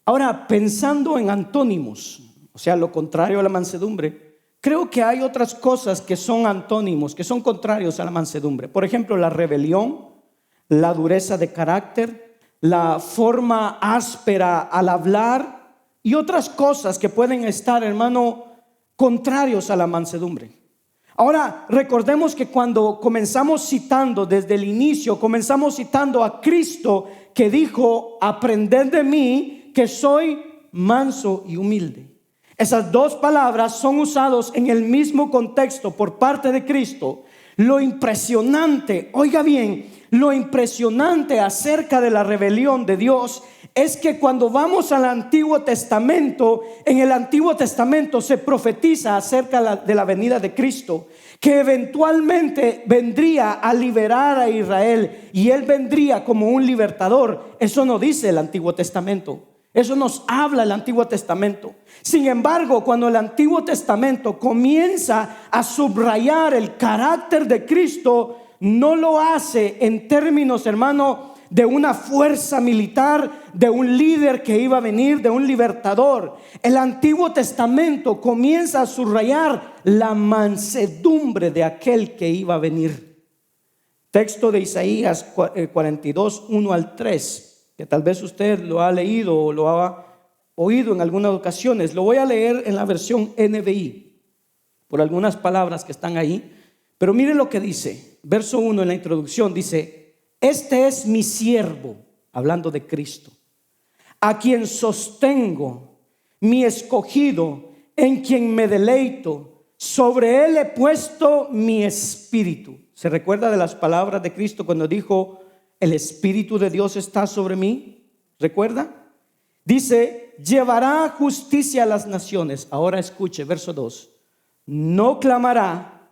Ahora, pensando en antónimos, o sea, lo contrario a la mansedumbre, creo que hay otras cosas que son antónimos, que son contrarios a la mansedumbre. Por ejemplo, la rebelión, la dureza de carácter, la forma áspera al hablar y otras cosas que pueden estar, hermano, contrarios a la mansedumbre. Ahora, recordemos que cuando comenzamos citando desde el inicio, comenzamos citando a Cristo, que dijo: aprended de mí, que soy manso y humilde. Esas dos palabras son usadas en el mismo contexto por parte de Cristo. Lo impresionante, oiga bien, lo impresionante acerca de la rebelión de Dios es que cuando vamos al Antiguo Testamento, en el Antiguo Testamento se profetiza acerca de la venida de Cristo, que eventualmente vendría a liberar a Israel y él vendría como un libertador. Eso no dice el Antiguo Testamento. Eso nos habla el Antiguo Testamento. Sin embargo, cuando el Antiguo Testamento comienza a subrayar el carácter de Cristo, no lo hace en términos, hermano, de una fuerza militar, de un líder que iba a venir, de un libertador. El Antiguo Testamento comienza a subrayar la mansedumbre de aquel que iba a venir. Texto de Isaías 42, 1 al 3. Que tal vez usted lo ha leído o lo ha oído en algunas ocasiones. Lo voy a leer en la versión NBI por algunas palabras que están ahí. Pero mire lo que dice, verso 1 en la introducción, dice: este es mi siervo, hablando de Cristo, a quien sostengo, mi escogido, en quien me deleito, sobre él he puesto mi espíritu. ¿Se recuerda de las palabras de Cristo cuando dijo: el Espíritu de Dios está sobre mí? ¿Recuerda? Dice: llevará justicia a las naciones. Ahora escuche, verso 2. No clamará,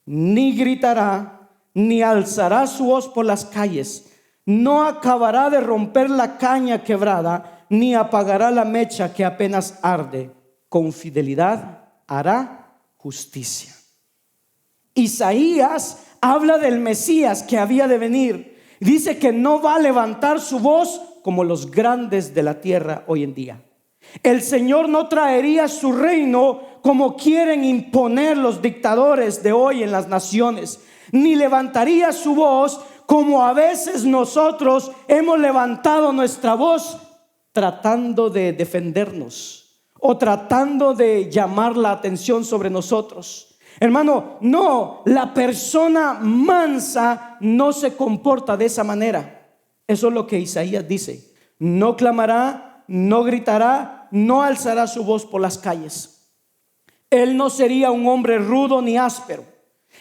ni gritará, ni alzará su voz por las calles. No acabará de romper la caña quebrada, ni apagará la mecha que apenas arde. con fidelidad hará justicia. Isaías habla del Mesías que había de venir. Dice que no va a levantar su voz como los grandes de la tierra hoy en día. El Señor no traería su reino como quieren imponer los dictadores de hoy en las naciones, ni levantaría su voz como a veces nosotros hemos levantado nuestra voz tratando de defendernos o tratando de llamar la atención sobre nosotros. Hermano, no, la persona mansa no se comporta de esa manera. Eso es lo que Isaías dice. No clamará, no gritará, no alzará su voz por las calles. Él no sería un hombre rudo ni áspero.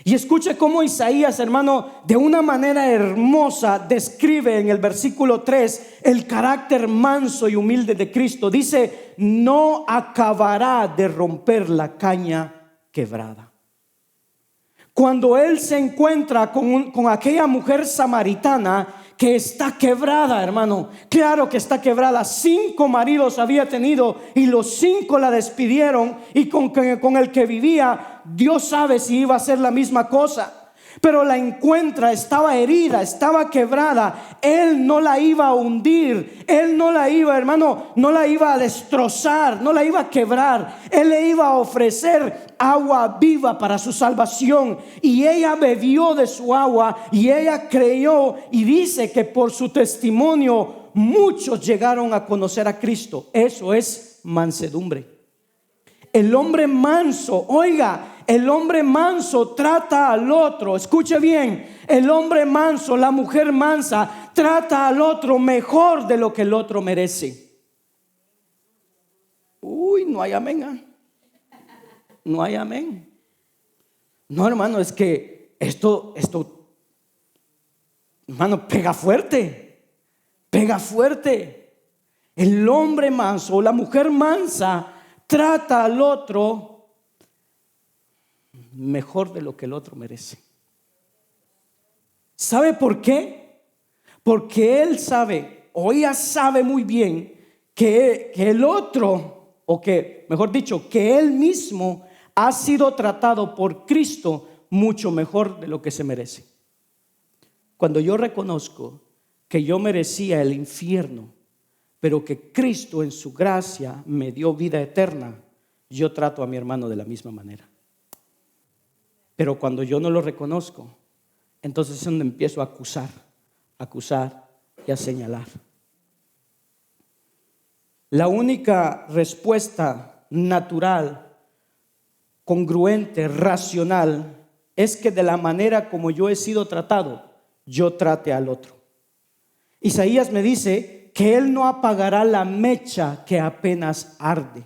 Y escuche cómo Isaías, hermano, de una manera hermosa describe en el versículo 3 el carácter manso y humilde de Cristo. Dice: no acabará de romper la caña quebrada. Cuando él se encuentra con aquella mujer samaritana que está quebrada, hermano, claro que está quebrada. 5 maridos había tenido y los 5 la despidieron, y con el que vivía, Dios sabe si iba a hacer la misma cosa. Pero la encuentra, estaba herida, estaba quebrada. Él no la iba a hundir, él no la iba, hermano, no la iba a destrozar, no la iba a quebrar. Él le iba a ofrecer agua viva para su salvación, y ella bebió de su agua y ella creyó, y dice que por su testimonio muchos llegaron a conocer a Cristo. Eso es mansedumbre. El hombre manso, oiga, el hombre manso trata al otro, escuche bien, el hombre manso, la mujer mansa, trata al otro mejor de lo que el otro merece. Uy, no hay amén, no hay amén. No, hermano, es que esto, hermano, pega fuerte. El hombre manso o la mujer mansa trata al otro mejor de lo que el otro merece. ¿Sabe por qué? Porque él sabe, o ella sabe muy bien, que el otro, o que, mejor dicho, que él mismo ha sido tratado por Cristo mucho mejor de lo que se merece. Cuando yo reconozco que yo merecía el infierno, pero que Cristo en su gracia me dio vida eterna, yo trato a mi hermano de la misma manera. Pero cuando yo no lo reconozco, entonces es donde empiezo a acusar y a señalar. La única respuesta natural, congruente, racional, es que de la manera como yo he sido tratado, yo trate al otro. Isaías me dice que él no apagará la mecha que apenas arde.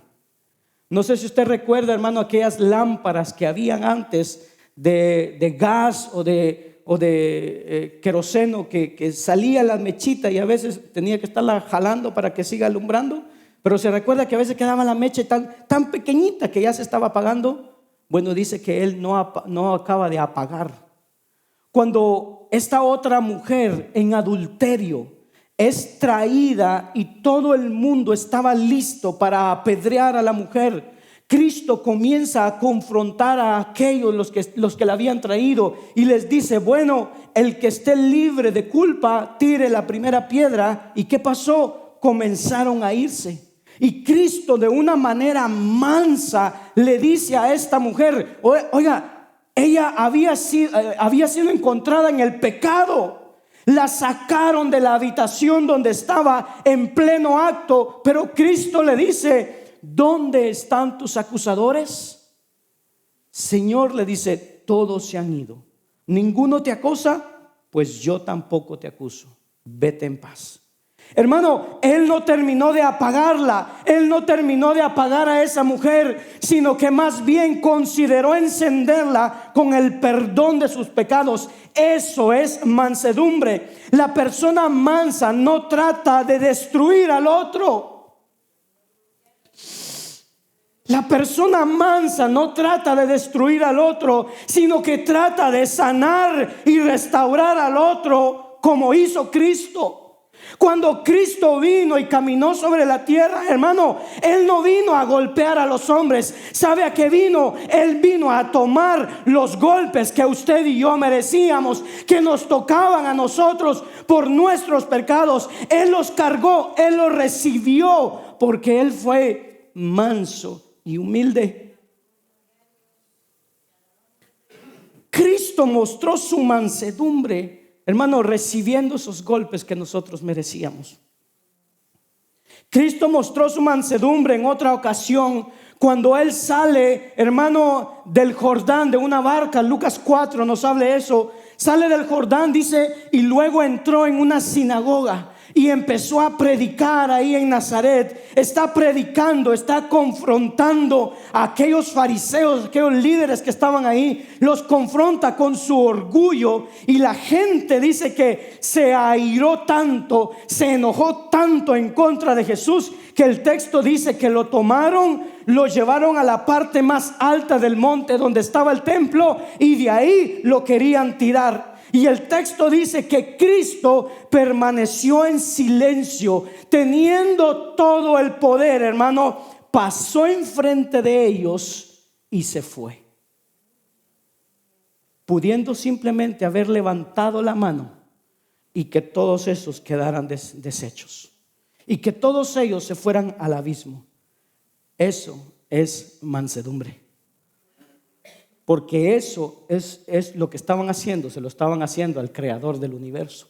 No sé si usted recuerda, hermano, aquellas lámparas que habían antes de gas o de queroseno, que salía la mechita y a veces tenía que estarla jalando para que siga alumbrando. Pero se recuerda que a veces quedaba la mecha tan pequeñita que ya se estaba apagando. Bueno, dice que él no acaba de apagar. Cuando esta otra mujer en adulterio es traída y todo el mundo estaba listo para apedrear a la mujer, Cristo comienza a confrontar a aquellos los que la habían traído, y les dice: bueno, el que esté libre de culpa tire la primera piedra. ¿Y qué pasó? Comenzaron a irse. Y Cristo, de una manera mansa, le dice a esta mujer: oiga, ella había sido encontrada en el pecado. La sacaron de la habitación donde estaba en pleno acto, pero Cristo le dice: ¿dónde están tus acusadores? Señor, le dice: todos se han ido. ¿Ninguno te acusa? Pues yo tampoco te acuso. Vete en paz. Hermano, él no terminó de apagarla, él no terminó de apagar a esa mujer, sino que más bien consideró encenderla con el perdón de sus pecados. Eso es mansedumbre. La persona mansa no trata de destruir al otro. La persona mansa no trata de destruir al otro, sino que trata de sanar y restaurar al otro como hizo Cristo. Cuando Cristo vino y caminó sobre la tierra, hermano, Él no vino a golpear a los hombres. ¿Sabe a qué vino? Él vino a tomar los golpes que usted y yo merecíamos, que nos tocaban a nosotros por nuestros pecados. Él los cargó, Él los recibió, porque Él fue manso y humilde. Cristo mostró su mansedumbre, hermano, recibiendo esos golpes que nosotros merecíamos. Cristo mostró su mansedumbre en otra ocasión cuando Él sale, hermano, del Jordán, de una barca. Lucas 4 nos habla de eso. Sale del Jordán, dice, y luego entró en una sinagoga y empezó a predicar ahí en Nazaret. Está predicando, está confrontando a aquellos fariseos, aquellos líderes que estaban ahí. Los confronta con su orgullo, y la gente dice que se airó tanto, se enojó tanto en contra de Jesús, que el texto dice que lo tomaron, lo llevaron a la parte más alta del monte donde estaba el templo, y de ahí lo querían tirar. Y el texto dice que Cristo permaneció en silencio, teniendo todo el poder, hermano. Pasó enfrente de ellos y se fue, pudiendo simplemente haber levantado la mano y que todos esos quedaran deshechos, y que todos ellos se fueran al abismo. Eso es mansedumbre. Porque eso es lo que estaban haciendo, se lo estaban haciendo al creador del universo.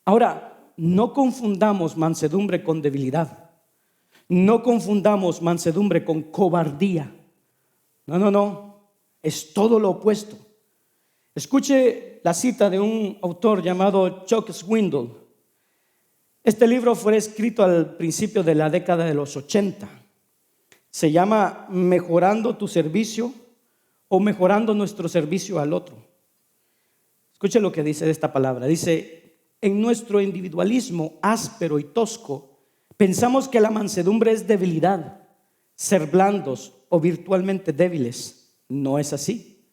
Ahora, no confundamos mansedumbre con debilidad. No confundamos mansedumbre con cobardía. No. Es todo lo opuesto. Escuche la cita de un autor llamado Chuck Swindoll. Este libro fue escrito al principio de la década de los 80. Se llama Mejorando tu servicio, o mejorando nuestro servicio al otro. Escuche lo que dice de esta palabra. Dice: en nuestro individualismo áspero y tosco, pensamos que la mansedumbre es debilidad, ser blandos o virtualmente débiles. No es así.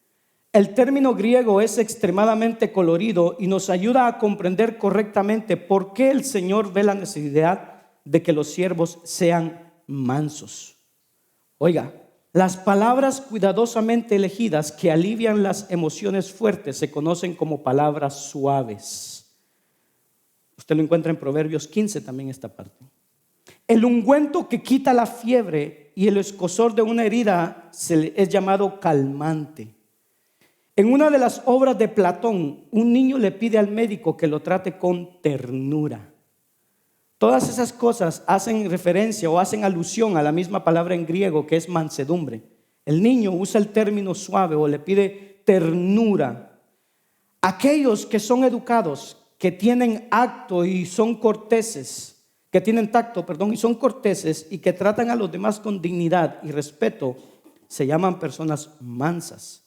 El término griego es extremadamente colorido y nos ayuda a comprender correctamente por qué el Señor ve la necesidad de que los siervos sean mansos. Oiga, las palabras cuidadosamente elegidas que alivian las emociones fuertes se conocen como palabras suaves. Usted lo encuentra en Proverbios 15 también, esta parte. El ungüento que quita la fiebre y el escozor de una herida es llamado calmante. En una de las obras de Platón, un niño le pide al médico que lo trate con ternura. Todas esas cosas hacen referencia o hacen alusión a la misma palabra en griego, que es mansedumbre. El niño usa el término suave o le pide ternura. Aquellos que son educados, que tienen acto y son corteses, que tienen tacto, y son corteses y que tratan a los demás con dignidad y respeto, se llaman personas mansas.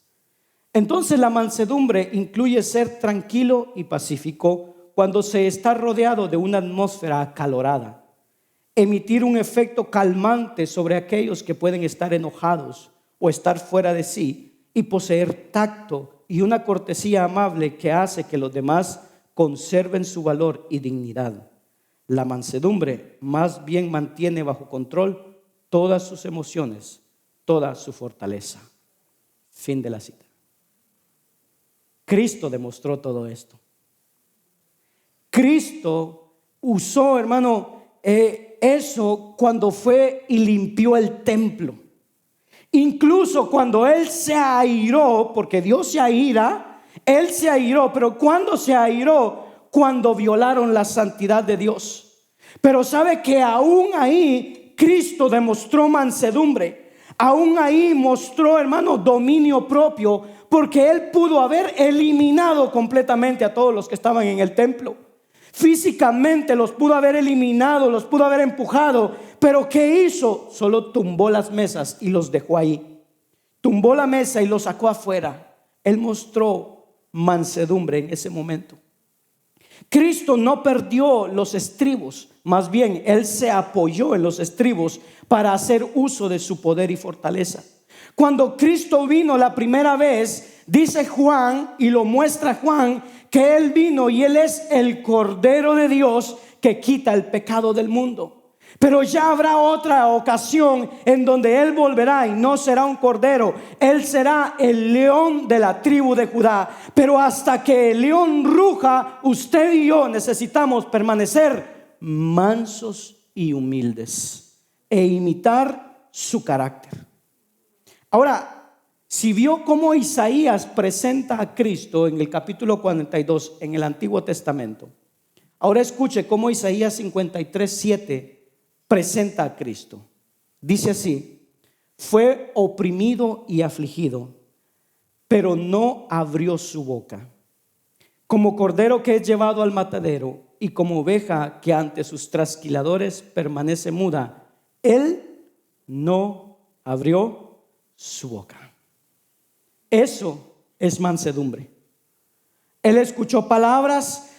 Entonces la mansedumbre incluye ser tranquilo y pacífico cuando se está rodeado de una atmósfera acalorada, emitir un efecto calmante sobre aquellos que pueden estar enojados o estar fuera de sí, y poseer tacto y una cortesía amable que hace que los demás conserven su valor y dignidad. La mansedumbre más bien mantiene bajo control todas sus emociones, toda su fortaleza. Fin de la cita. Cristo demostró todo esto. Cristo usó, hermano, eso cuando fue y limpió el templo. Incluso cuando Él se airó, porque Dios se aira, Él se airó, pero ¿cuándo se airó? Cuando violaron la santidad de Dios. Pero sabe que aún ahí Cristo demostró mansedumbre. Aún ahí mostró, hermano, dominio propio, porque Él pudo haber eliminado completamente a todos los que estaban en el templo. Físicamente los pudo haber eliminado, los pudo haber empujado, pero ¿qué hizo? Solo tumbó las mesas y los dejó ahí. Tumbó la mesa y los sacó afuera. Él mostró mansedumbre en ese momento. Cristo no perdió los estribos, más bien Él se apoyó en los estribos para hacer uso de su poder y fortaleza. Cuando Cristo vino la primera vez, dice Juan, y lo muestra Juan, que Él vino y Él es el Cordero de Dios que quita el pecado del mundo. Pero ya habrá otra ocasión en donde Él volverá y no será un cordero. Él será el león de la tribu de Judá. Pero hasta que el león ruja, usted y yo necesitamos permanecer mansos y humildes e imitar su carácter. Ahora, si vio cómo Isaías presenta a Cristo en el capítulo 42 en el Antiguo Testamento, ahora escuche cómo Isaías 53:7 presenta a Cristo. Dice así: fue oprimido y afligido, pero no abrió su boca. Como cordero que es llevado al matadero, y como oveja que ante sus trasquiladores permanece muda, Él no abrió su boca. Eso es mansedumbre. Él escuchó palabras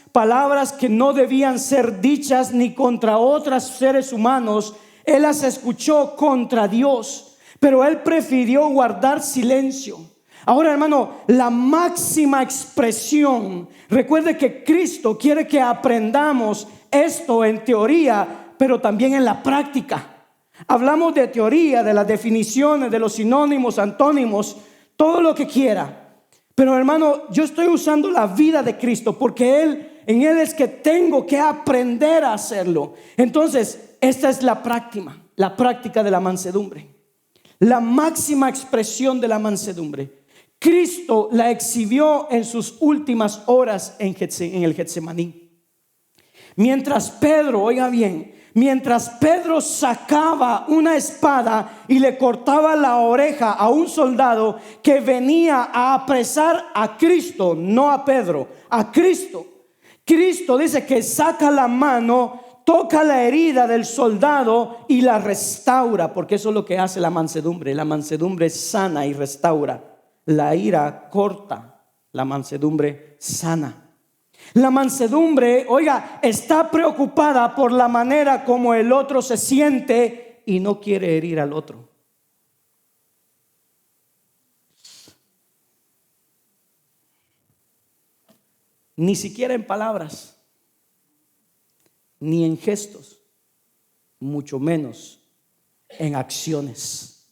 que no debían ser dichas ni contra otros seres humanos. Él las escuchó contra Dios, pero Él prefirió guardar silencio. Ahora, hermano, la máxima expresión, recuerde que Cristo quiere que aprendamos esto en teoría, pero también en la práctica. Hablamos de teoría, de las definiciones, de los sinónimos, antónimos, todo lo que quiera. Pero, hermano, yo estoy usando la vida de Cristo porque en Él es que tengo que aprender a hacerlo. Entonces, esta es la práctica de la mansedumbre. La máxima expresión de la mansedumbre. Cristo la exhibió en sus últimas horas en el Getsemaní. Mientras Pedro, oiga bien, mientras Pedro sacaba una espada y le cortaba la oreja a un soldado que venía a apresar a Cristo, no a Pedro, a Cristo. Cristo dice que saca la mano, toca la herida del soldado y la restaura, porque eso es lo que hace la mansedumbre. La mansedumbre sana y restaura. La ira corta, la mansedumbre sana. La mansedumbre, oiga, está preocupada por la manera como el otro se siente y no quiere herir al otro. Ni siquiera en palabras, ni en gestos, mucho menos en acciones.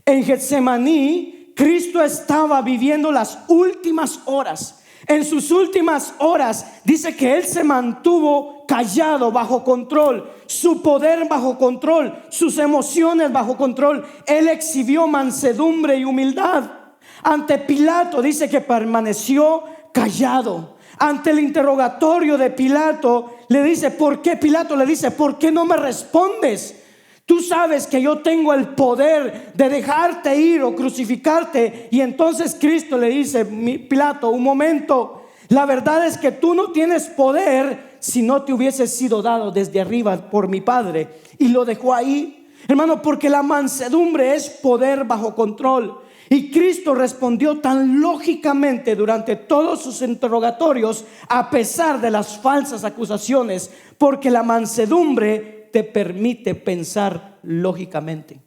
En Getsemaní, Cristo estaba viviendo las últimas horas. En sus últimas horas dice que Él se mantuvo callado, bajo control, su poder bajo control, sus emociones bajo control. Él exhibió mansedumbre y humildad. Ante Pilato dice que permaneció callado. Ante el interrogatorio de Pilato le dice, ¿por qué? Pilato le dice, ¿por qué no me respondes? Tú sabes que yo tengo el poder de dejarte ir o crucificarte. Y entonces Cristo le dice, Pilato, un momento, la verdad es que tú no tienes poder si no te hubiese sido dado desde arriba por mi Padre. Y lo dejó ahí, hermano, porque la mansedumbre es poder bajo control. Y Cristo respondió tan lógicamente durante todos sus interrogatorios, a pesar de las falsas acusaciones, porque la mansedumbre te permite pensar lógicamente.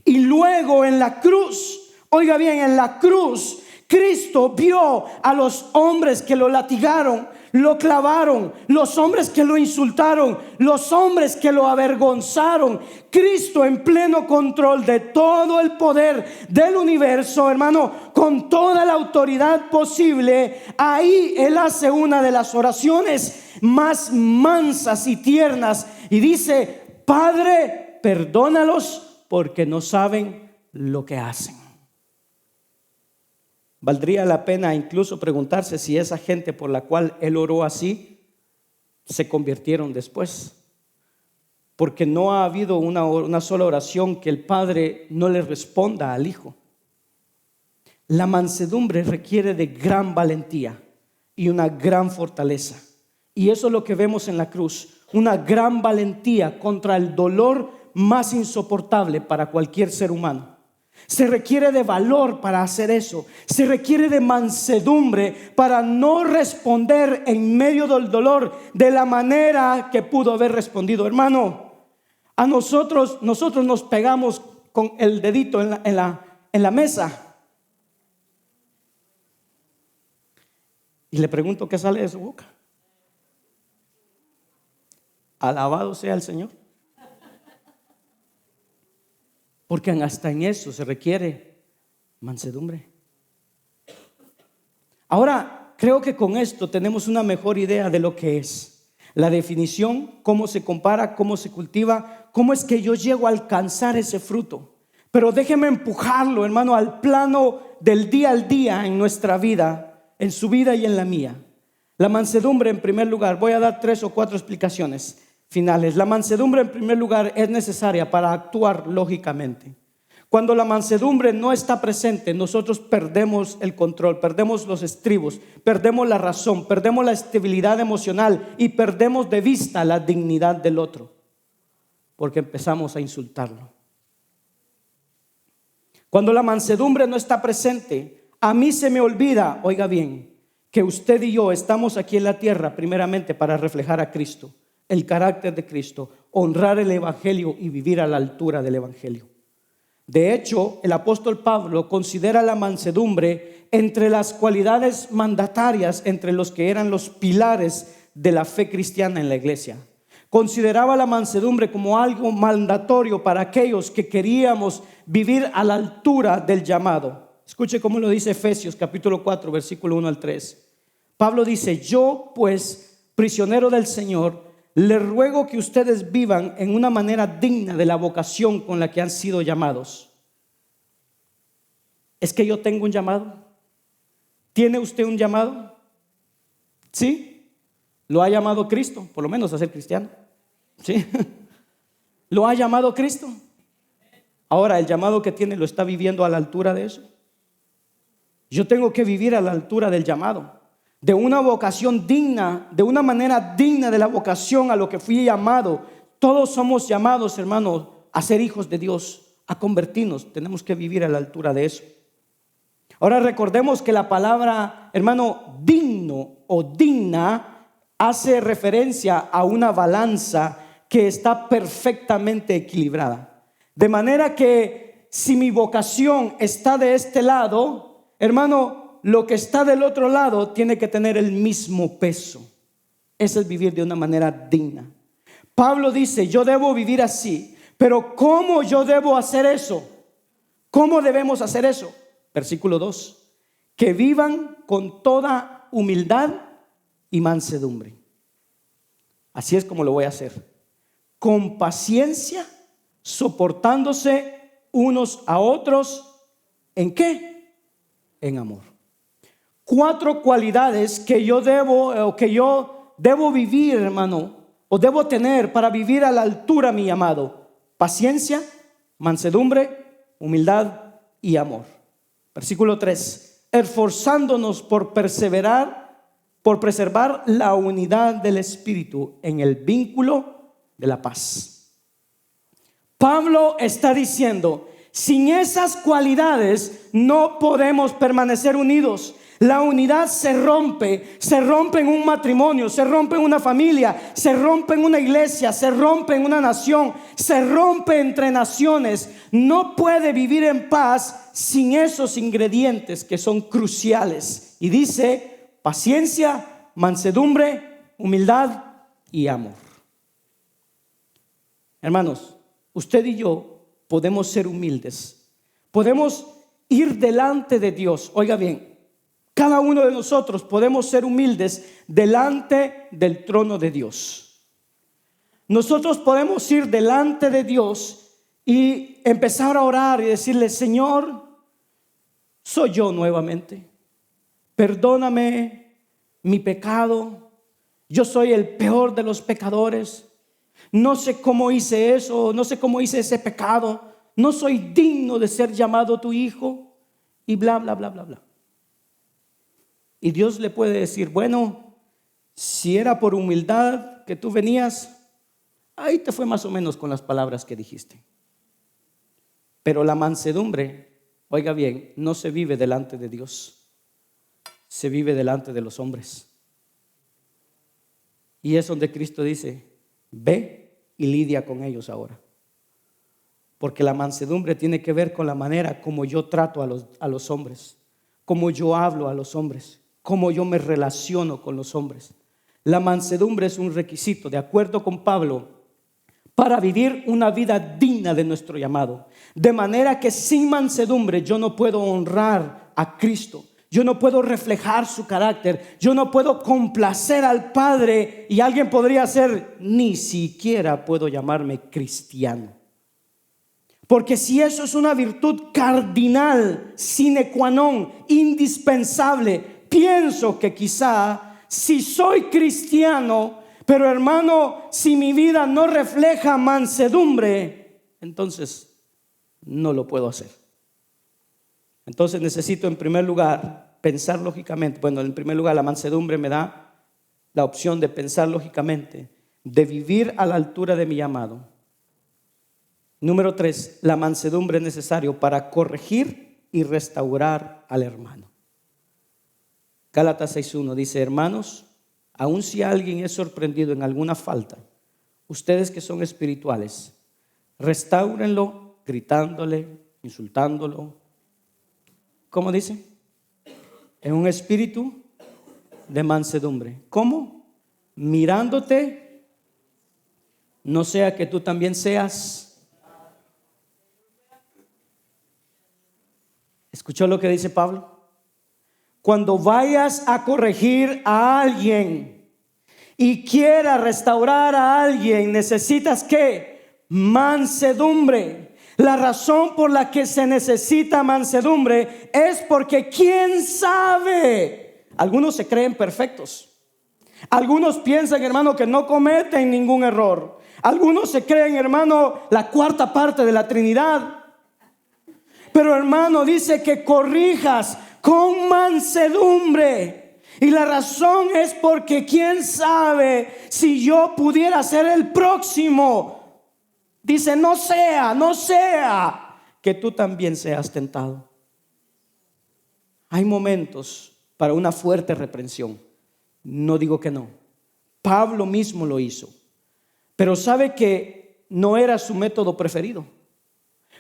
Y luego en la cruz, oiga bien, en la cruz Cristo vio a los hombres que lo latigaron, lo clavaron, los hombres que lo insultaron, los hombres que lo avergonzaron. Cristo, en pleno control de todo el poder del universo, hermano, con toda la autoridad posible, ahí Él hace una de las oraciones más mansas y tiernas y dice, Padre, perdónalos porque no saben lo que hacen. Valdría la pena incluso preguntarse si esa gente por la cual Él oró así se convirtieron después, porque no ha habido una sola oración que el Padre no le responda al Hijo. La mansedumbre requiere de gran valentía y una gran fortaleza, y eso es lo que vemos en la cruz, una gran valentía contra el dolor más insoportable para cualquier ser humano. Se requiere de valor para hacer eso. Se requiere de mansedumbre para no responder en medio del dolor de la manera que pudo haber respondido. Hermano, a nosotros nos pegamos con el dedito en la mesa. Y le pregunto qué sale de su boca. Alabado sea el Señor. Porque hasta en eso se requiere mansedumbre. Ahora, creo que con esto tenemos una mejor idea de lo que es la definición, cómo se compara, cómo se cultiva, cómo es que yo llego a alcanzar ese fruto. Pero déjeme empujarlo, hermano, al plano del día al día en nuestra vida, en su vida y en la mía. La mansedumbre, en primer lugar, voy a dar 3 o 4 explicaciones finales. La mansedumbre, en primer lugar, es necesaria para actuar lógicamente. Cuando la mansedumbre no está presente, nosotros perdemos el control, perdemos los estribos, perdemos la razón, perdemos la estabilidad emocional y perdemos de vista la dignidad del otro, porque empezamos a insultarlo. Cuando la mansedumbre no está presente, a mí se me olvida, oiga bien, que usted y yo estamos aquí en la tierra primeramente para reflejar a Cristo, el carácter de Cristo, honrar el Evangelio y vivir a la altura del Evangelio. De hecho, el apóstol Pablo considera la mansedumbre entre las cualidades mandatarias, entre los que eran los pilares de la fe cristiana en la iglesia. Consideraba la mansedumbre como algo mandatorio para aquellos que queríamos vivir a la altura del llamado. Escuche cómo lo dice Efesios capítulo 4, versículo 1 al 3. Pablo dice: yo pues, prisionero del Señor, les ruego que ustedes vivan en una manera digna de la vocación con la que han sido llamados. ¿Es que yo tengo un llamado? ¿Tiene usted un llamado? ¿Sí? ¿Lo ha llamado Cristo? Por lo menos a ser cristiano. ¿Sí? ¿Lo ha llamado Cristo? Ahora, el llamado que tiene, ¿lo está viviendo a la altura de eso? Yo tengo que vivir a la altura del llamado, de una vocación digna, de una manera digna de la vocación a lo que fui llamado. Todos somos llamados, hermanos, a ser hijos de Dios, a convertirnos. Tenemos que vivir a la altura de eso. Ahora recordemos que la palabra, hermano, digno o digna hace referencia a una balanza que está perfectamente equilibrada. De manera que si mi vocación está de este lado, hermano, lo que está del otro lado tiene que tener el mismo peso. Es el vivir de una manera digna. Pablo dice: yo debo vivir así, pero ¿cómo yo debo hacer eso? ¿Cómo debemos hacer eso? Versículo 2: que vivan con toda humildad y mansedumbre. Así es como lo voy a hacer: con paciencia, soportándose unos a otros. ¿En qué? En amor. 4 cualidades que yo debo vivir, hermano, o debo tener para vivir a la altura mi llamado: paciencia, mansedumbre, humildad y amor. Versículo 3: esforzándonos por preservar la unidad del Espíritu en el vínculo de la paz. Pablo está diciendo: sin esas cualidades no podemos permanecer unidos. La unidad se rompe en un matrimonio, se rompe en una familia, se rompe en una iglesia, se rompe en una nación, se rompe entre naciones. No puede vivir en paz sin esos ingredientes que son cruciales. Y dice: paciencia, mansedumbre, humildad y amor. Hermanos, usted y yo podemos ser humildes, podemos ir delante de Dios. Oiga bien, cada uno de nosotros podemos ser humildes delante del trono de Dios. Nosotros podemos ir delante de Dios y empezar a orar y decirle: Señor, soy yo nuevamente, perdóname mi pecado. Yo soy el peor de los pecadores. No sé cómo hice eso, no sé cómo hice ese pecado. No soy digno de ser llamado tu hijo. Y bla, bla, bla, bla, bla. Y Dios le puede decir: bueno, si era por humildad que tú venías, ahí te fue más o menos con las palabras que dijiste. Pero la mansedumbre, oiga bien, no se vive delante de Dios, se vive delante de los hombres. Y es donde Cristo dice: ve y lidia con ellos ahora. Porque la mansedumbre tiene que ver con la manera como yo trato a los hombres, como yo hablo a los hombres, cómo yo me relaciono con los hombres. La mansedumbre es un requisito, de acuerdo con Pablo, para vivir una vida digna de nuestro llamado. De manera que sin mansedumbre yo no puedo honrar a Cristo. Yo no puedo reflejar su carácter. Yo no puedo complacer al Padre. Y alguien podría ser, ni siquiera puedo llamarme cristiano. Porque si eso es una virtud cardinal, sine qua non, indispensable, pienso que quizá si soy cristiano, pero hermano, si mi vida no refleja mansedumbre, entonces no lo puedo hacer. Entonces necesito en primer lugar pensar lógicamente. Bueno, en primer lugar la mansedumbre me da la opción de pensar lógicamente, de vivir a la altura de mi llamado. Número 3, la mansedumbre es necesario para corregir y restaurar al hermano. Gálatas 6:1 dice: hermanos, aun si alguien es sorprendido en alguna falta, ustedes que son espirituales, restáurenlo gritándole, insultándolo. ¿Cómo dice? En un espíritu de mansedumbre. ¿Cómo? Mirándote, no sea que tú también seas. ¿Escuchó lo que dice Pablo? Cuando vayas a corregir a alguien y quiera restaurar a alguien, necesitas ¿qué? Mansedumbre. La razón por la que se necesita mansedumbre es porque ¿quién sabe? Algunos se creen perfectos. Algunos piensan, hermano, que no cometen ningún error. Algunos se creen, hermano, la cuarta parte de la Trinidad. Pero hermano, dice que corrijas con mansedumbre. Y la razón es porque quién sabe si yo pudiera ser el próximo. Dice, no sea que tú también seas tentado. Hay momentos para una fuerte reprensión. No digo que no. Pablo mismo lo hizo. Pero sabe que no era su método preferido.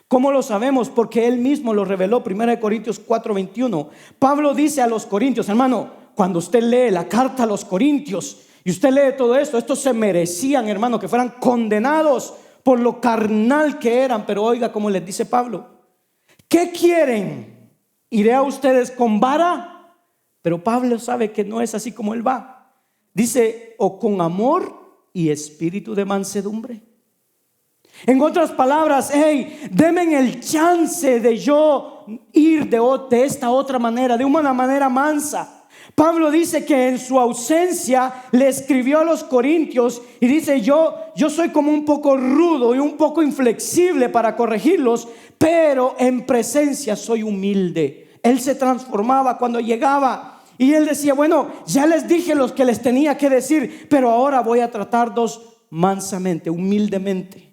¿Cómo lo sabemos? Porque él mismo lo reveló. 1 Corintios 4:21. Pablo dice a los corintios, hermano, cuando usted lee la carta a los corintios y usted lee todo esto, estos se merecían, hermano, que fueran condenados por lo carnal que eran. Pero oiga cómo les dice Pablo: ¿qué quieren? ¿Iré a ustedes con vara? Pero Pablo sabe que no es así como él va. Dice, o con amor y espíritu de mansedumbre. En otras palabras, hey, denme el chance de yo ir de esta otra manera, de una manera mansa. Pablo dice que en su ausencia le escribió a los corintios y dice, yo soy como un poco rudo y un poco inflexible para corregirlos, pero en presencia soy humilde. Él se transformaba cuando llegaba y él decía, bueno, ya les dije lo que les tenía que decir, pero ahora voy a tratarlos mansamente, humildemente.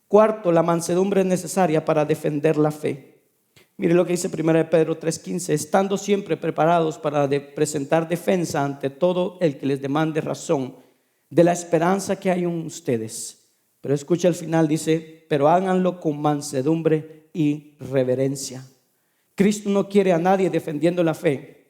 Cuarto, la mansedumbre es necesaria para defender la fe. Mire lo que dice 1 Pedro 3:15: estando siempre preparados para presentar defensa ante todo el que les demande razón de la esperanza que hay en ustedes. Pero escucha al final, dice, pero háganlo con mansedumbre y reverencia. Cristo no quiere a nadie defendiendo la fe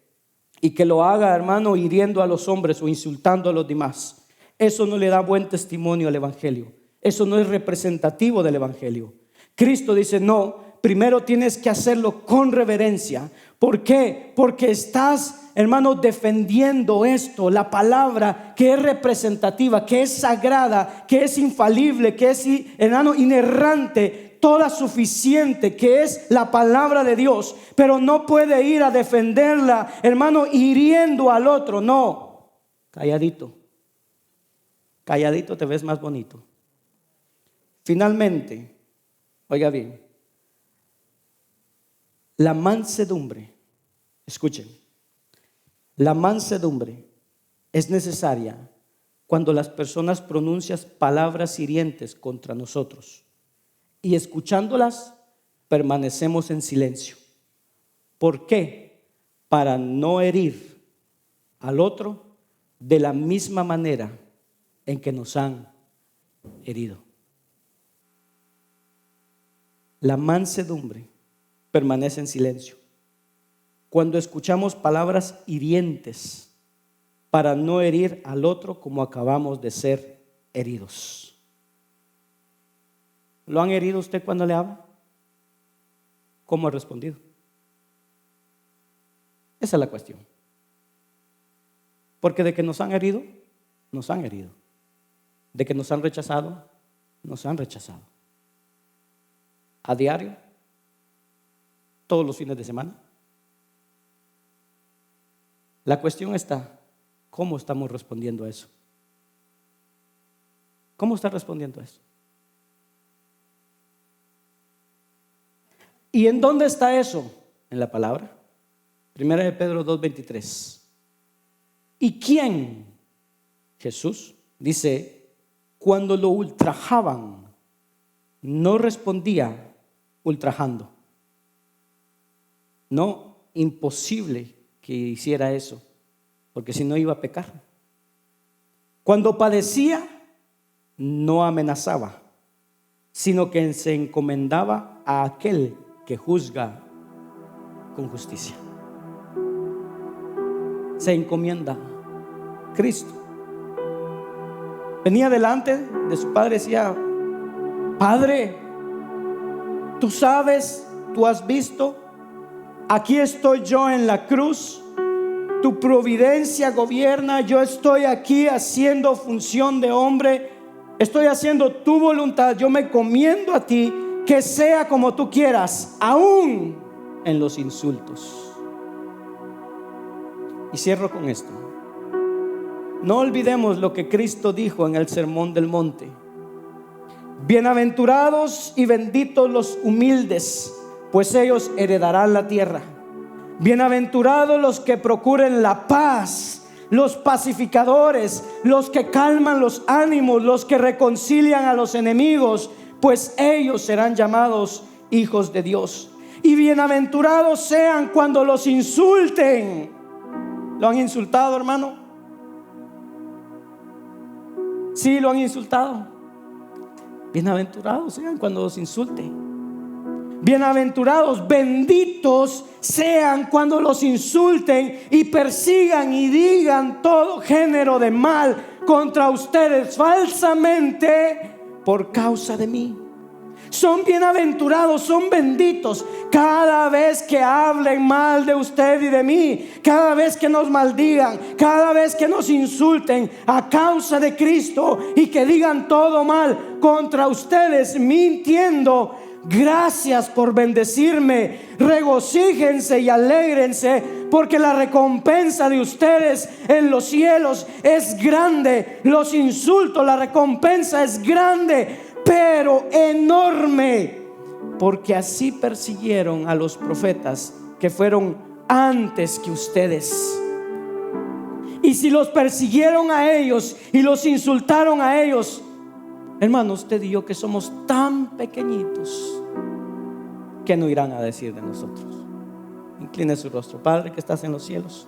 y que lo haga, hermano, hiriendo a los hombres o insultando a los demás. Eso no le da buen testimonio al evangelio. Eso no es representativo del evangelio. Cristo dice, no, primero tienes que hacerlo con reverencia. ¿Por qué? Porque estás, hermano, defendiendo esto, la palabra que es representativa, que es sagrada, que es infalible, que es, hermano, inerrante, toda suficiente, que es la palabra de Dios. Pero no puede ir a defenderla, hermano, hiriendo al otro. No, calladito. Calladito te ves más bonito. Finalmente, oiga bien, la mansedumbre, escuchen, la mansedumbre es necesaria cuando las personas pronuncian palabras hirientes contra nosotros y escuchándolas permanecemos en silencio. ¿Por qué? Para no herir al otro de la misma manera en que nos han herido. La mansedumbre permanece en silencio cuando escuchamos palabras hirientes para no herir al otro como acabamos de ser heridos. ¿Lo han herido usted cuando le habla? ¿Cómo ha respondido? Esa es la cuestión. Porque de que nos han herido, nos han herido. De que nos han rechazado, nos han rechazado. A diario, todos los fines de semana. La cuestión está, ¿cómo estamos respondiendo a eso? ¿Cómo está respondiendo a eso? ¿Y en dónde está eso? En la palabra. Primera de Pedro 2:23. ¿Y quién? Jesús dice, cuando lo ultrajaban, no respondía ultrajando. No, imposible que hiciera eso, porque si no iba a pecar. Cuando padecía, no amenazaba, sino que se encomendaba a aquel que juzga con justicia. Se encomienda a Cristo. Venía delante de su padre y decía, Padre, tú sabes, tú has visto, aquí estoy yo en la cruz, tu providencia gobierna, yo estoy aquí haciendo función de hombre, estoy haciendo tu voluntad, yo me encomiendo a ti, que sea como tú quieras, aún en los insultos. Y cierro con esto. No olvidemos lo que Cristo dijo en el Sermón del Monte. Bienaventurados y benditos los humildes, pues ellos heredarán la tierra. Bienaventurados los que procuren la paz, los pacificadores, los que calman los ánimos, los que reconcilian a los enemigos, pues ellos serán llamados hijos de Dios. Y bienaventurados sean cuando los insulten. ¿Lo han insultado, hermano? Sí, lo han insultado. Bienaventurados sean cuando los insulten. Bienaventurados, benditos sean cuando los insulten y persigan y digan todo género de mal contra ustedes falsamente por causa de mí. Son bienaventurados, son benditos cada vez que hablen mal de usted y de mí, cada vez que nos maldigan, cada vez que nos insulten a causa de Cristo y que digan todo mal contra ustedes mintiendo. Gracias por bendecirme, regocíjense y alégrense, porque la recompensa de ustedes en los cielos es grande. Los insultos, la recompensa es grande, pero enorme, porque así persiguieron a los profetas que fueron antes que ustedes. Y si los persiguieron a ellos y los insultaron a ellos, hermano, usted y yo que somos tan pequeñitos, ¿qué no irán a decir de nosotros? Incline su rostro. Padre que estás en los cielos,